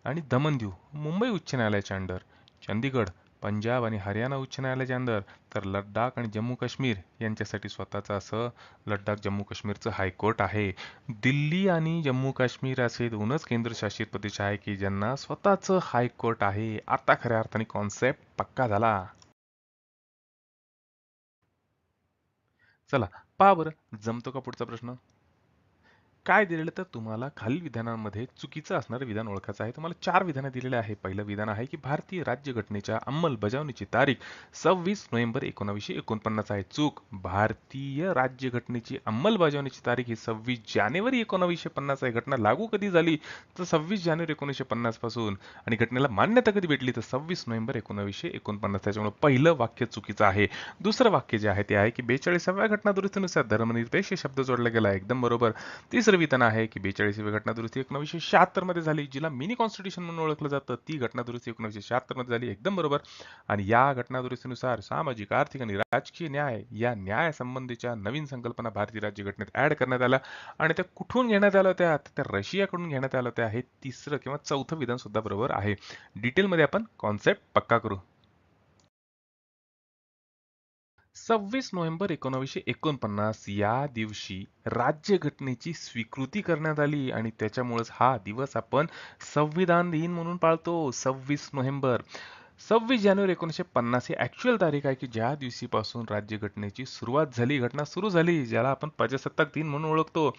S2: आणि दमन दीव, मुंबई उच्च न्यायालयाच्या अंडर. चंदीगड, पंजाब आणि हरियाणा उच्च न्यायालयाच्या अंडर. तर लडाख आणि जम्मू काश्मीर यांच्यासाठी स्वतःचं असं लडाख जम्मू काश्मीरचं हायकोर्ट आहे. दिल्ली आणि जम्मू काश्मीर असे दोनच केंद्रशासित प्रदेश आहे की ज्यांना स्वतःचं हायकोर्ट आहे. आता खऱ्या अर्थाने कॉन्सेप्ट पक्का झाला. चला पहा बरं जमतो का पुढचा प्रश्न. काय दिलेलं तर तुम्हाला खालील विधानांमध्ये चुकीचं असणारं विधान ओळखायचं आहे. तुम्हाला 4 विधानं दिलेली आहे. पहिलं विधान आहे की भारतीय राज्यघटनेच्या अंमलबजावणीची तारीख 26 नोव्हेंबर 1949 आहे. चूक. भारतीय राज्यघटनेची अंमलबजावणीची तारीख ही 26 जानेवारी 1950 आहे. घटना लागू कधी झाली तर 26 जानेवारी 1950 पासून, आणि घटनेला मान्यता कधी भेटली तर 26 नोव्हेंबर 1949. त्याच्यामुळे पहिलं वाक्य चुकीचं आहे. दुसरं वाक्य जे आहे ते आहे की 42व्या घटना दुरुस्तीनुसार धर्मनिरपेक्ष शब्द जोडला गेला आहे. एकदम बरोबर. तिसरं विधान आहे की 42वी घटना दुरुस्ती 1976 मध्ये झाली, जिला मिनी कॉन्स्टिट्यूशन म्हणून ओळखलं जातं. ती घटना दुरुस्ती 1976 मध्ये झाली. एकदम बरोबर. आणि या घटना दुरुस्तीनुसार सामाजिक, आर्थिक आणि राजकीय न्याय या न्याय संबंधीच्या नवीन संकल्पना भारतीय राज्यघटनेत ऍड करण्यात आल्या, आणि त्या कुठून घेण्यात आल्या होत्या? त्या रशियाकडून घेण्यात आल्या होत्या. हे तिसरं किंवा चौथं विधान सुद्धा बरोबर आहे. डिटेलमध्ये आपण कॉन्सेप्ट पक्का करू. 26 नोव्हेंबर 1949 या दिवशी राज्यघटनेची स्वीकृती करण्यात आली, आणि त्याच्यामुळेच हा दिवस आपण संविधान दिन म्हणून पाळतो. 26 नोव्हेंबर. 26 जानेवारी 1950 ही ॲक्च्युअल तारीख आहे की ज्या दिवशीपासून राज्यघटनेची सुरुवात झाली, घटना सुरू झाली, ज्याला आपण प्रजासत्ताक दिन म्हणून ओळखतो.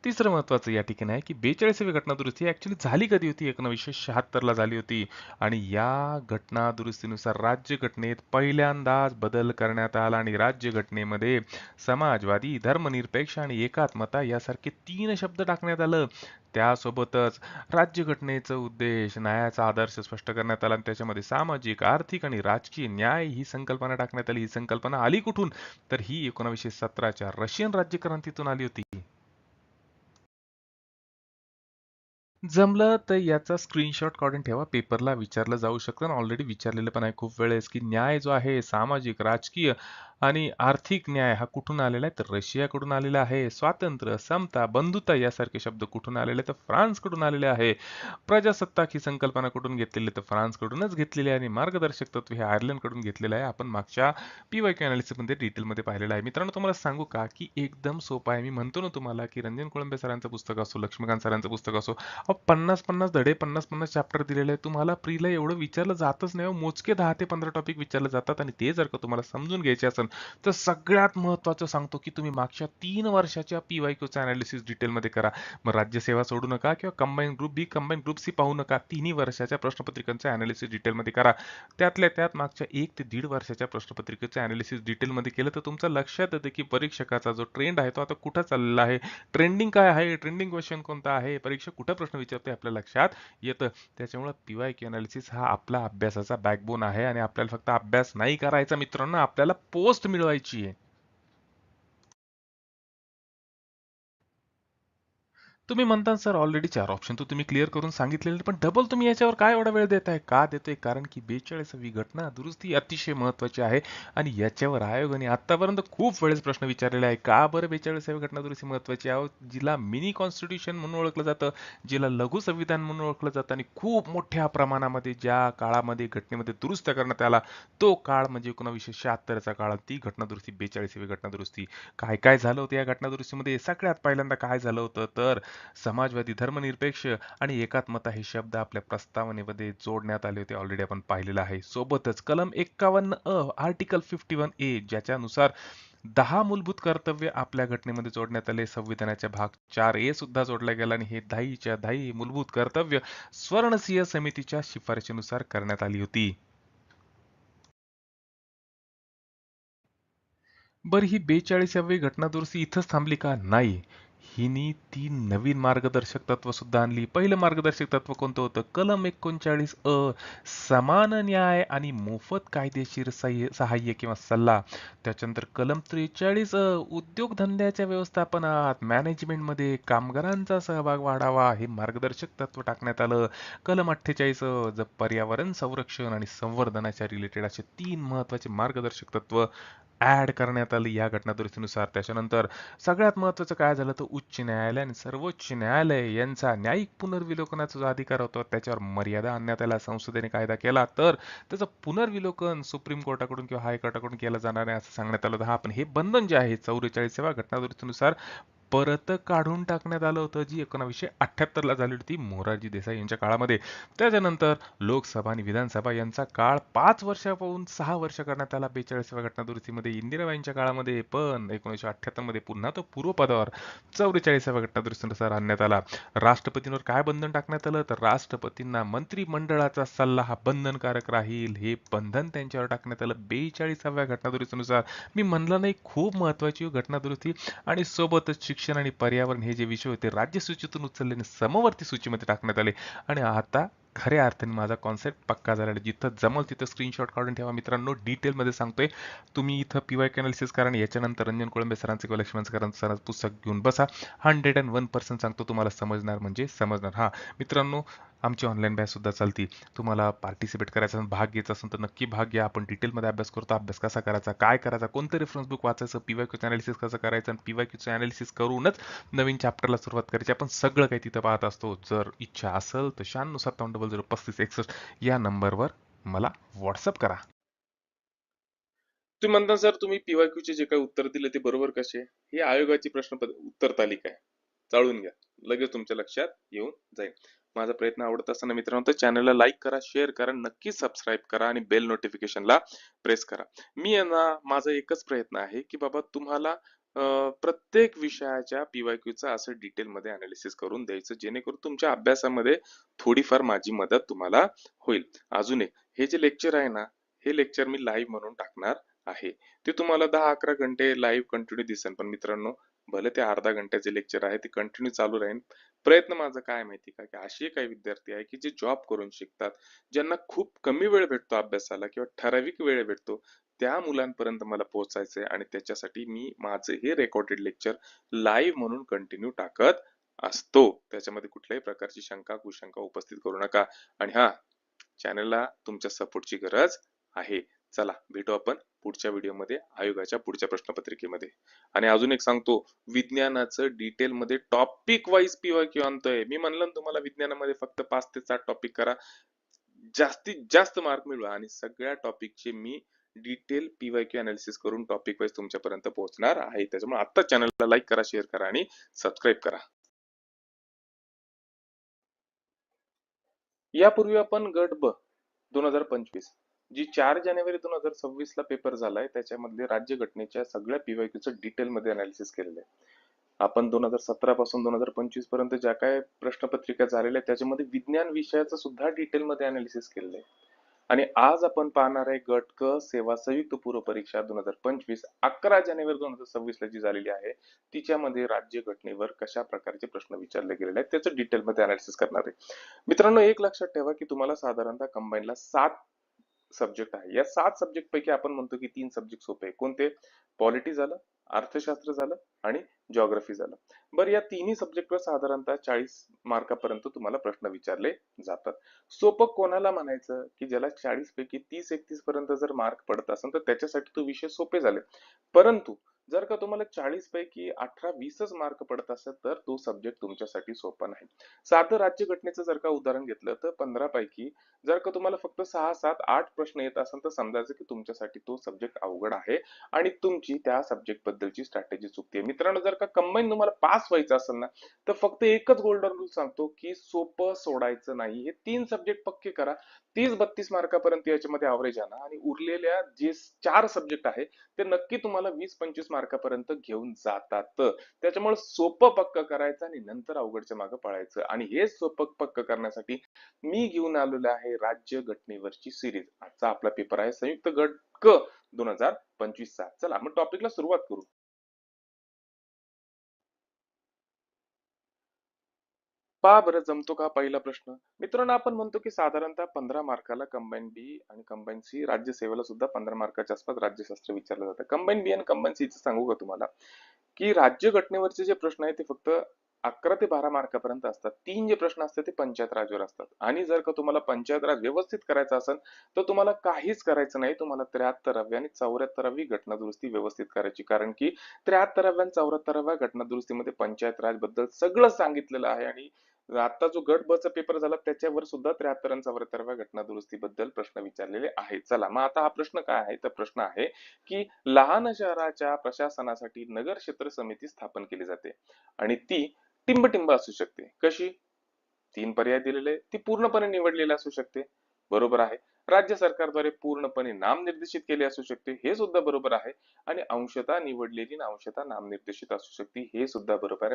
S2: तिसरं महत्त्वाचं या ठिकाणी आहे की 42वी घटना दुरुस्ती ॲक्च्युअली झाली कधी होती? 1976 ला झाली होती. आणि या घटना दुरुस्तीनुसार राज्यघटनेत पहिल्यांदाच बदल करण्यात आला, आणि राज्यघटनेमध्ये समाजवादी, धर्मनिरपेक्ष आणि एकात्मता यासारखे 3 शब्द टाकण्यात आलं. त्यासोबतच राज्यघटनेचा उद्देश, न्यायाचा आदर्श स्पष्ट करण्यात आला, आणि त्याच्यामध्ये सामाजिक, आर्थिक आणि राजकीय न्याय ही संकल्पना टाकण्यात आली. ही संकल्पना आली कुठून? तर ही 1917च्या रशियन राज्यक्रांतीतून आली होती. जमलं तर याचा स्क्रीनशॉट काढून ठेवा. पेपरला विचारलं जाऊ शकतं, आणि ऑलरेडी विचारलेलं पण आहे खूप वेळेस, की न्याय जो आहे सामाजिक, राजकीय आणि आर्थिक न्याय हा कुठून आलेला आहे? तर रशियाकडून आलेला आहे. स्वातंत्र्य, समता, बंधुता यासारखे शब्द कुठून आलेले? तर फ्रान्सकडून आलेले आहे. प्रजासत्ताक ही संकल्पना कुठून घेतलेली? तर फ्रान्सकडूनच घेतलेली आहे. आणि मार्गदर्शक तत्व हे आयर्लंडकडून घेतलेलं आहे. आपण मागच्या पीवायक्यू अनालिसिसमध्ये डिटेलमध्ये पाहिलेलं आहे. मित्रांनो तुम्हाला सांगू का की एकदम सोपं आहे. मी म्हणतो ना तुम्हाला की रंजन कोळंबे सरांचं पुस्तक असो, लक्ष्मीकांत सरांचं पुस्तक असो, अहो 50-50 धडे, 50-50 चॅप्टर दिलेले आहे. तुम्हाला प्रीला एवढं विचारलं जातच नाही हो. मोजके 10 ते 15 टॉपिक विचारले जातात, आणि ते जर का तुम्हाला समजून घ्यायचे असेल तर सगळ्यात महत्त्वाचं सांगतो की तुम्ही मागच्या 3 वर्षाच्या पीवायक्यूचं अनालिसिस डिटेलमध्ये करा. मग राज्यसेवा सोडू नका, किंवा कंबाईन ग्रुप बी, कंबाईन ग्रुप सी पाहू नका. तिन्ही वर्षाच्या प्रश्नपत्रिकांचं अनालिसिस डिटेलमध्ये करा. त्यातल्या त्यात मागच्या 1 ते 1.5 वर्षाच्या प्रश्नपत्रिकेचं अनालिसिस डिटेलमध्ये केलं तर तुमच्या लक्षात येतं की परीक्षकाचा जो ट्रेंड आहे तो आता कुठं चाललेला आहे, ट्रेंडिंग काय आहे, ट्रेंडिंग क्वेश्चन कोणता आहे, परीक्षा कुठं प्रश्न विचारते आपल्या लक्षात येतं. त्याच्यामुळे पीवायक्यू अनालिसिस हा आपला अभ्यासाचा बॅकबोन आहे, आणि आपल्याला फक्त अभ्यास नाही करायचा मित्रांनो, आपल्याला पोस्ट मिळवायची आहे. तुम्ही म्हणता सर ऑलरेडी 4 ऑप्शन तर तुम्ही क्लिअर करून सांगितलेले, पण डबल तुम्ही याच्यावर काय एवढा वेळ देताय? का देतोय? कारण की 42वी घटना दुरुस्ती अतिशय महत्त्वाची आहे आणि याच्यावर आयोगाने आत्तापर्यंत खूप वेळेस प्रश्न विचारलेले आहे. का बरं 42वी घटना दुरुस्ती महत्त्वाची आहे? जिला मिनी कॉन्स्टिट्यूशन म्हणून ओळखलं जातं, जिला लघु संविधान म्हणून ओळखलं जातं आणि खूप मोठ्या प्रमाणामध्ये ज्या काळामध्ये घटनेमध्ये दुरुस्त करण्यात आला, तो काळ म्हणजे 1976चा काळ. ती घटना दुरुस्ती 42वी घटना दुरुस्ती. काय काय झालं होतं या घटना दुरुस्तीमध्ये? सगळ्यात पहिल्यांदा काय झालं होतं तर समाजवादी, धर्मनिरपेक्ष आणि एकात्मता हे शब्द आपल्या प्रस्तावनेमध्ये जोडण्यात आले होते. ऑलरेडी आपण पाहिलेलं आहे. सोबतच कलम 51 आर्टिकल 51 ज्याच्यानुसार 10 मूलभूत कर्तव्य आपल्या घटनेमध्ये जोडण्यात आले. संविधानाच्या भाग 4 सुद्धा जोडला गेला आणि हे 10च्या 10 मूलभूत कर्तव्य स्वर्णसिंह समितीच्या शिफारशीनुसार करण्यात आली होती. बरं ही 42वी घटनादुरुस्ती इथंच थांबली का? नाही. हिनी 3 नवीन मार्गदर्शक तत्व सुद्धा आणली. पहिलं मार्गदर्शक तत्व कोणतं होतं? कलम 39 समान न्याय आणि मोफत कायदेशीर सहाय्य किंवा सल्ला. त्याच्यानंतर कलम 43 उद्योगधंद्याच्या व्यवस्थापनात, मॅनेजमेंटमध्ये कामगारांचा सहभाग वाढावा हे मार्गदर्शक तत्व टाकण्यात आलं. कलम 48 पर्यावरण संरक्षण आणि संवर्धनाच्या रिलेटेड असे 3 महत्त्वाचे मार्गदर्शक तत्व ॲड करण्यात आली या घटनादुरुस्तीनुसार. त्याच्यानंतर सगळ्यात महत्त्वाचं काय झालं तर उच्च न्यायालय आणि सर्वोच्च न्यायालय यांचा न्यायिक पुनर्विलोकनाचा जो अधिकार होता त्याच्यावर मर्यादा आणण्यात आल्या. संसदेने कायदा केला तर त्याचं पुनर्विलोकन सुप्रीम कोर्टाकडून किंवा हायकोर्टाकडून केलं जाणार आहे असं सांगण्यात आलं होतं. हा पण हे बंधन जे आहे 44व्या घटनादुरुस्तीनुसार परत काढून टाकण्यात आलं होतं, जी 1978ला झाली होती मोरारजी देसाई यांच्या काळामध्ये. त्याच्यानंतर लोकसभा आणि विधानसभा यांचा काळ 5 वर्षापासून 6 वर्ष करण्यात आला 42व्या घटनादुरुस्तीमध्ये. इंदिराबाईंच्या काळामध्ये पण 1978 मध्ये पुन्हा तो पूर्वपदावर 44व्या घटनादुरुस्तीनुसार आणण्यात आला. राष्ट्रपतींवर काय बंधन टाकण्यात आलं तर राष्ट्रपतींना मंत्रिमंडळाचा सल्ला हा बंधनकारक राहील हे बंधन त्यांच्यावर टाकण्यात आलं 42व्या घटनादुरुस्तीनुसार. मी म्हणलं नाही खूप महत्वाची घटनादुरुस्ती. आणि सोबतच शिक्षण आणि पर्यावरण हे जे विषय होते राज्य सूचीतून उचलले आणि समवर्ती सूचीमध्ये टाकण्यात आले. आणि आता खऱ्या अर्थाने माझा कॉन्सेप्ट पक्का झालेला आहे. जिथं जमल तिथं स्क्रीनशॉट काढून ठेवा मित्रांनो. डिटेलमध्ये सांगतोय. तुम्ही इथं पीवायक्यू अनालिसिस करा आणि याच्यानंतर रंजन कोळंबे सरांचं किंवा लक्ष्मण सरांचं पुस्तक घेऊन बसा. 101% सांगतो तुम्हाला समजणार म्हणजे समजणार. हा मित्रांनो आमची ऑनलाईन बॅच सुद्धा चालती. तुम्हाला पार्टिसिपेट करायचा असेल, भाग घ्यायचा असेल तर नक्की भाग घ्या. आपण डिटेलमध्ये अभ्यास करतो. अभ्यास कसा करायचा, काय करायचा, कोणतं रेफरन्स बुक वाचायचं, पीवायक्यूचं अनालिसिस कसं करायचं आणि पीवायक्यूचं अनालिसिस करूनच नवीन चॅप्टरला सुरुवात करायची. आपण सगळं काही तिथं पाहत असतो. जर इच्छा असेल तर 9657003561 या नंबरवर मला व्हॉट्सअप करा.
S1: तुम्ही म्हणता सर तुम्ही PYQ चे जे काही उत्तर दिले ते बरोबर कसे? ही आयोगाची उत्तर तालिका आहे. चाळून घ्या. लगेच तुमच्या लक्षात येऊन जाईल. माझा प्रयत्न आवडत असताना मित्रांनो तर चॅनलला लाईक करा, शेअर करा, नक्की सबस्क्राईब करा आणि बेल नोटिफिकेशनला प्रेस करा. मी आहे ना माझा एकच प्रयत्न आहे की बाबा तुम्हाला प्रत्येक विषयाच्या PYQचा असं डिटेलमध्ये अनालिसिस करून द्यायचं जेणेकरून तुमच्या अभ्यासामध्ये थोडीफार माझी मदत तुम्हाला होईल. अजून एक हे जे लेक्चर आहे ना हे लेक्चर मी लाईव्ह म्हणून टाकणार आहे. ते तुम्हाला 10-11 घंटे लाईव्ह कंटिन्यू दिसेल. पण मित्रांनो भले ते अर्धा घंट्याचे लेक्चर आहे ते कंटिन्यू चालू राहील. प्रयत्न माझा काय माहिती का की असे काही विद्यार्थी आहे की जे जॉब करून शिकतात, ज्यांना खूप कमी वेळ भेटतो अभ्यासाला किंवा ठराविक वेळ भेटतो, त्या मुलांपर्यंत मला पोहोचायचंय आणि त्याच्यासाठी मी माझे हे रेकॉर्डेड लेक्चर लाईव्ह म्हणून कंटिन्यू टाकत असतो. त्याच्यामध्ये कुठल्याही प्रकारची शंका कुशंका उपस्थित करू नका. आणि हा चॅनलला तुमच्या सपोर्टची गरज आहे. चला भेटू आपण पुढच्या व्हिडिओमध्ये आयोगाच्या पुढच्या प्रश्नपत्रिकेमध्ये. आणि अजून एक सांगतो विज्ञानाचं डिटेलमध्ये टॉपिक वाईज PYQ आणतोय. मी म्हणलं ना तुम्हाला विज्ञानामध्ये फक्त 5 ते 7 टॉपिक करा. जास्तीत जास्त मार्क मिळवा आणि सगळ्या टॉपिकचे मी डिटेल PYQ अनालिसिस करून टॉपिक वाईज तुमच्यापर्यंत पोहोचणार आहे. त्याच्यामुळे आता चॅनलला लाईक करा, शेअर करा आणि सबस्क्राईब करा. यापूर्वी आपण गट ब 2025 जी 4 जानेवारी 2026 ला पेपर झालाय त्याच्यामधले राज्यघटनेच्या सगळ्या PYQचं डिटेलमध्ये अनालिसिस केलेलं आहे. आपण 2017 पासून 2025 पर्यंत ज्या काय प्रश्नपत्रिका झालेल्या आहेत त्याच्यामध्ये विज्ञान विषयाचं सुद्धा डिटेलमध्ये अनालिसिस केलेलं आहे. आणि आज आपण पाहणार आहे गट क सेवा संयुक्त पूर्व परीक्षा 2025 11 जानेवारी 2026 ला जी झालेली आहे तिच्यामध्ये राज्यघटनेवर कशा प्रकारचे प्रश्न विचारले गेलेले आहेत त्याचं डिटेलमध्ये अनालिसिस करणार आहे. मित्रांनो एक लक्षात ठेवा की तुम्हाला साधारणतः कंबाईनला 7 सब्जेक्ट आहे. या 7 सब्जेक्ट पैकी आपण म्हणतो की 3 सब्जेक्ट सोपे आहे. कोणते? पॉलिटी झालं, अर्थशास्त्र झालं आणि जॉग्राफी झालं. बरं, या तिन्ही सब्जेक्टवर साधारणतः 40 मार्कापर्यंत तुम्हाला प्रश्न विचारले जातात. सोपं कोणाला म्हणायचं, की ज्याला 40 पैकी 30-31 पर्यंत जर मार्क पडत असेल तर त्याच्यासाठी तो विषय सोपे झाले. परंतु जर का तुम्हाला 40 पैकी 18-20च मार्क पडत असेल तर तो सब्जेक्ट तुमच्यासाठी सोपा नाही. साधं राज्यघटनेचं जर का उदाहरण घेतलं तर 15 पैकी जर का तुम्हाला फक्त 6, 7, 8 प्रश्न येत असेल तर समजायचं की तुमच्यासाठी तो सब्जेक्ट अवघड आहे आणि तुमची त्या सब्जेक्ट बद्दलची स्ट्रॅटेजी चुकते. मित्रांनो, जर का कंबाईन तुम्हाला पास व्हायचं असेल ना तर फक्त एकच गोल्डन रूल सांगतो की सोपं सोडायचं नाही. हे 3 सब्जेक्ट पक्के करा. 30-32 मार्कापर्यंत याच्यामध्ये ॲव्हरेज आणा आणि उरलेल्या जे 4 सब्जेक्ट आहे ते नक्की तुम्हाला 20-25 मार्कापर्यंत घेऊन जातात. त्याच्यामुळे सोपं पक्क करायचं आणि नंतर अवघडच्या मागे पळायचं. आणि हे सोपं पक्क करण्यासाठी मी घेऊन आलेलो आहे राज्य घटनेवरची सिरीज. आजचा आपला पेपर आहे संयुक्त गट क 2025 चा. चला मग टॉपिकला सुरुवात करू. पहा बरं, जमतो का पहिला प्रश्न. मित्रांनो, आपण म्हणतो की साधारणतः 15 मार्काला कंबाईन बी आणि कंबाईन सी, राज्यसेवेला सुद्धा 15 मार्काच्या आसपास राज्यशास्त्र विचारलं जातं. कंबाईन बी आणि कंबाईन सी चं सांगू का तुम्हाला, की राज्य घटनेवरचे जे प्रश्न आहेत ते फक्त 11 ते 12 मार्कापर्यंत असतात. 3 जे प्रश्न असतात ते पंचायत राजवर असतात. आणि जर का तुम्हाला पंचायत राज व्यवस्थित करायचा असेल तर तुम्हाला काहीच करायचं नाही. तुम्हाला 73व्या आणि 74वी घटना दुरुस्ती व्यवस्थित करायची. कारण की 73व्या आणि 74व्या घटना दुरुस्तीमध्ये पंचायत राज बद्दल सगळं सांगितलेलं आहे. आणि आता जो गट ब चा पेपर झाला त्याच्यावर सुद्धा 73 आणि 74व्या घटना दुरुस्तीबद्दल प्रश्न विचारलेले आहेत. चला मग आता हा प्रश्न काय आहे, तर प्रश्न आहे की लहान शहराच्या प्रशासनासाठी नगर क्षेत्र समिती स्थापन केली जाते आणि ती टिंब-टिंब असू शकते. कशी? 3 पर्याय दिलेले, ती पूर्णपणे निवडलेली असू शकते. बरोबर आहे. राज्य सरकारद्वारे पूर्णपणे नामनिर्देशित केली असू शकते. हे सुद्धा बरोबर आहे. आणि अंशतः निवडलेली आणि अंशतः नामनिर्देशित असू शकते. हे सुद्धा बरोबर आहे.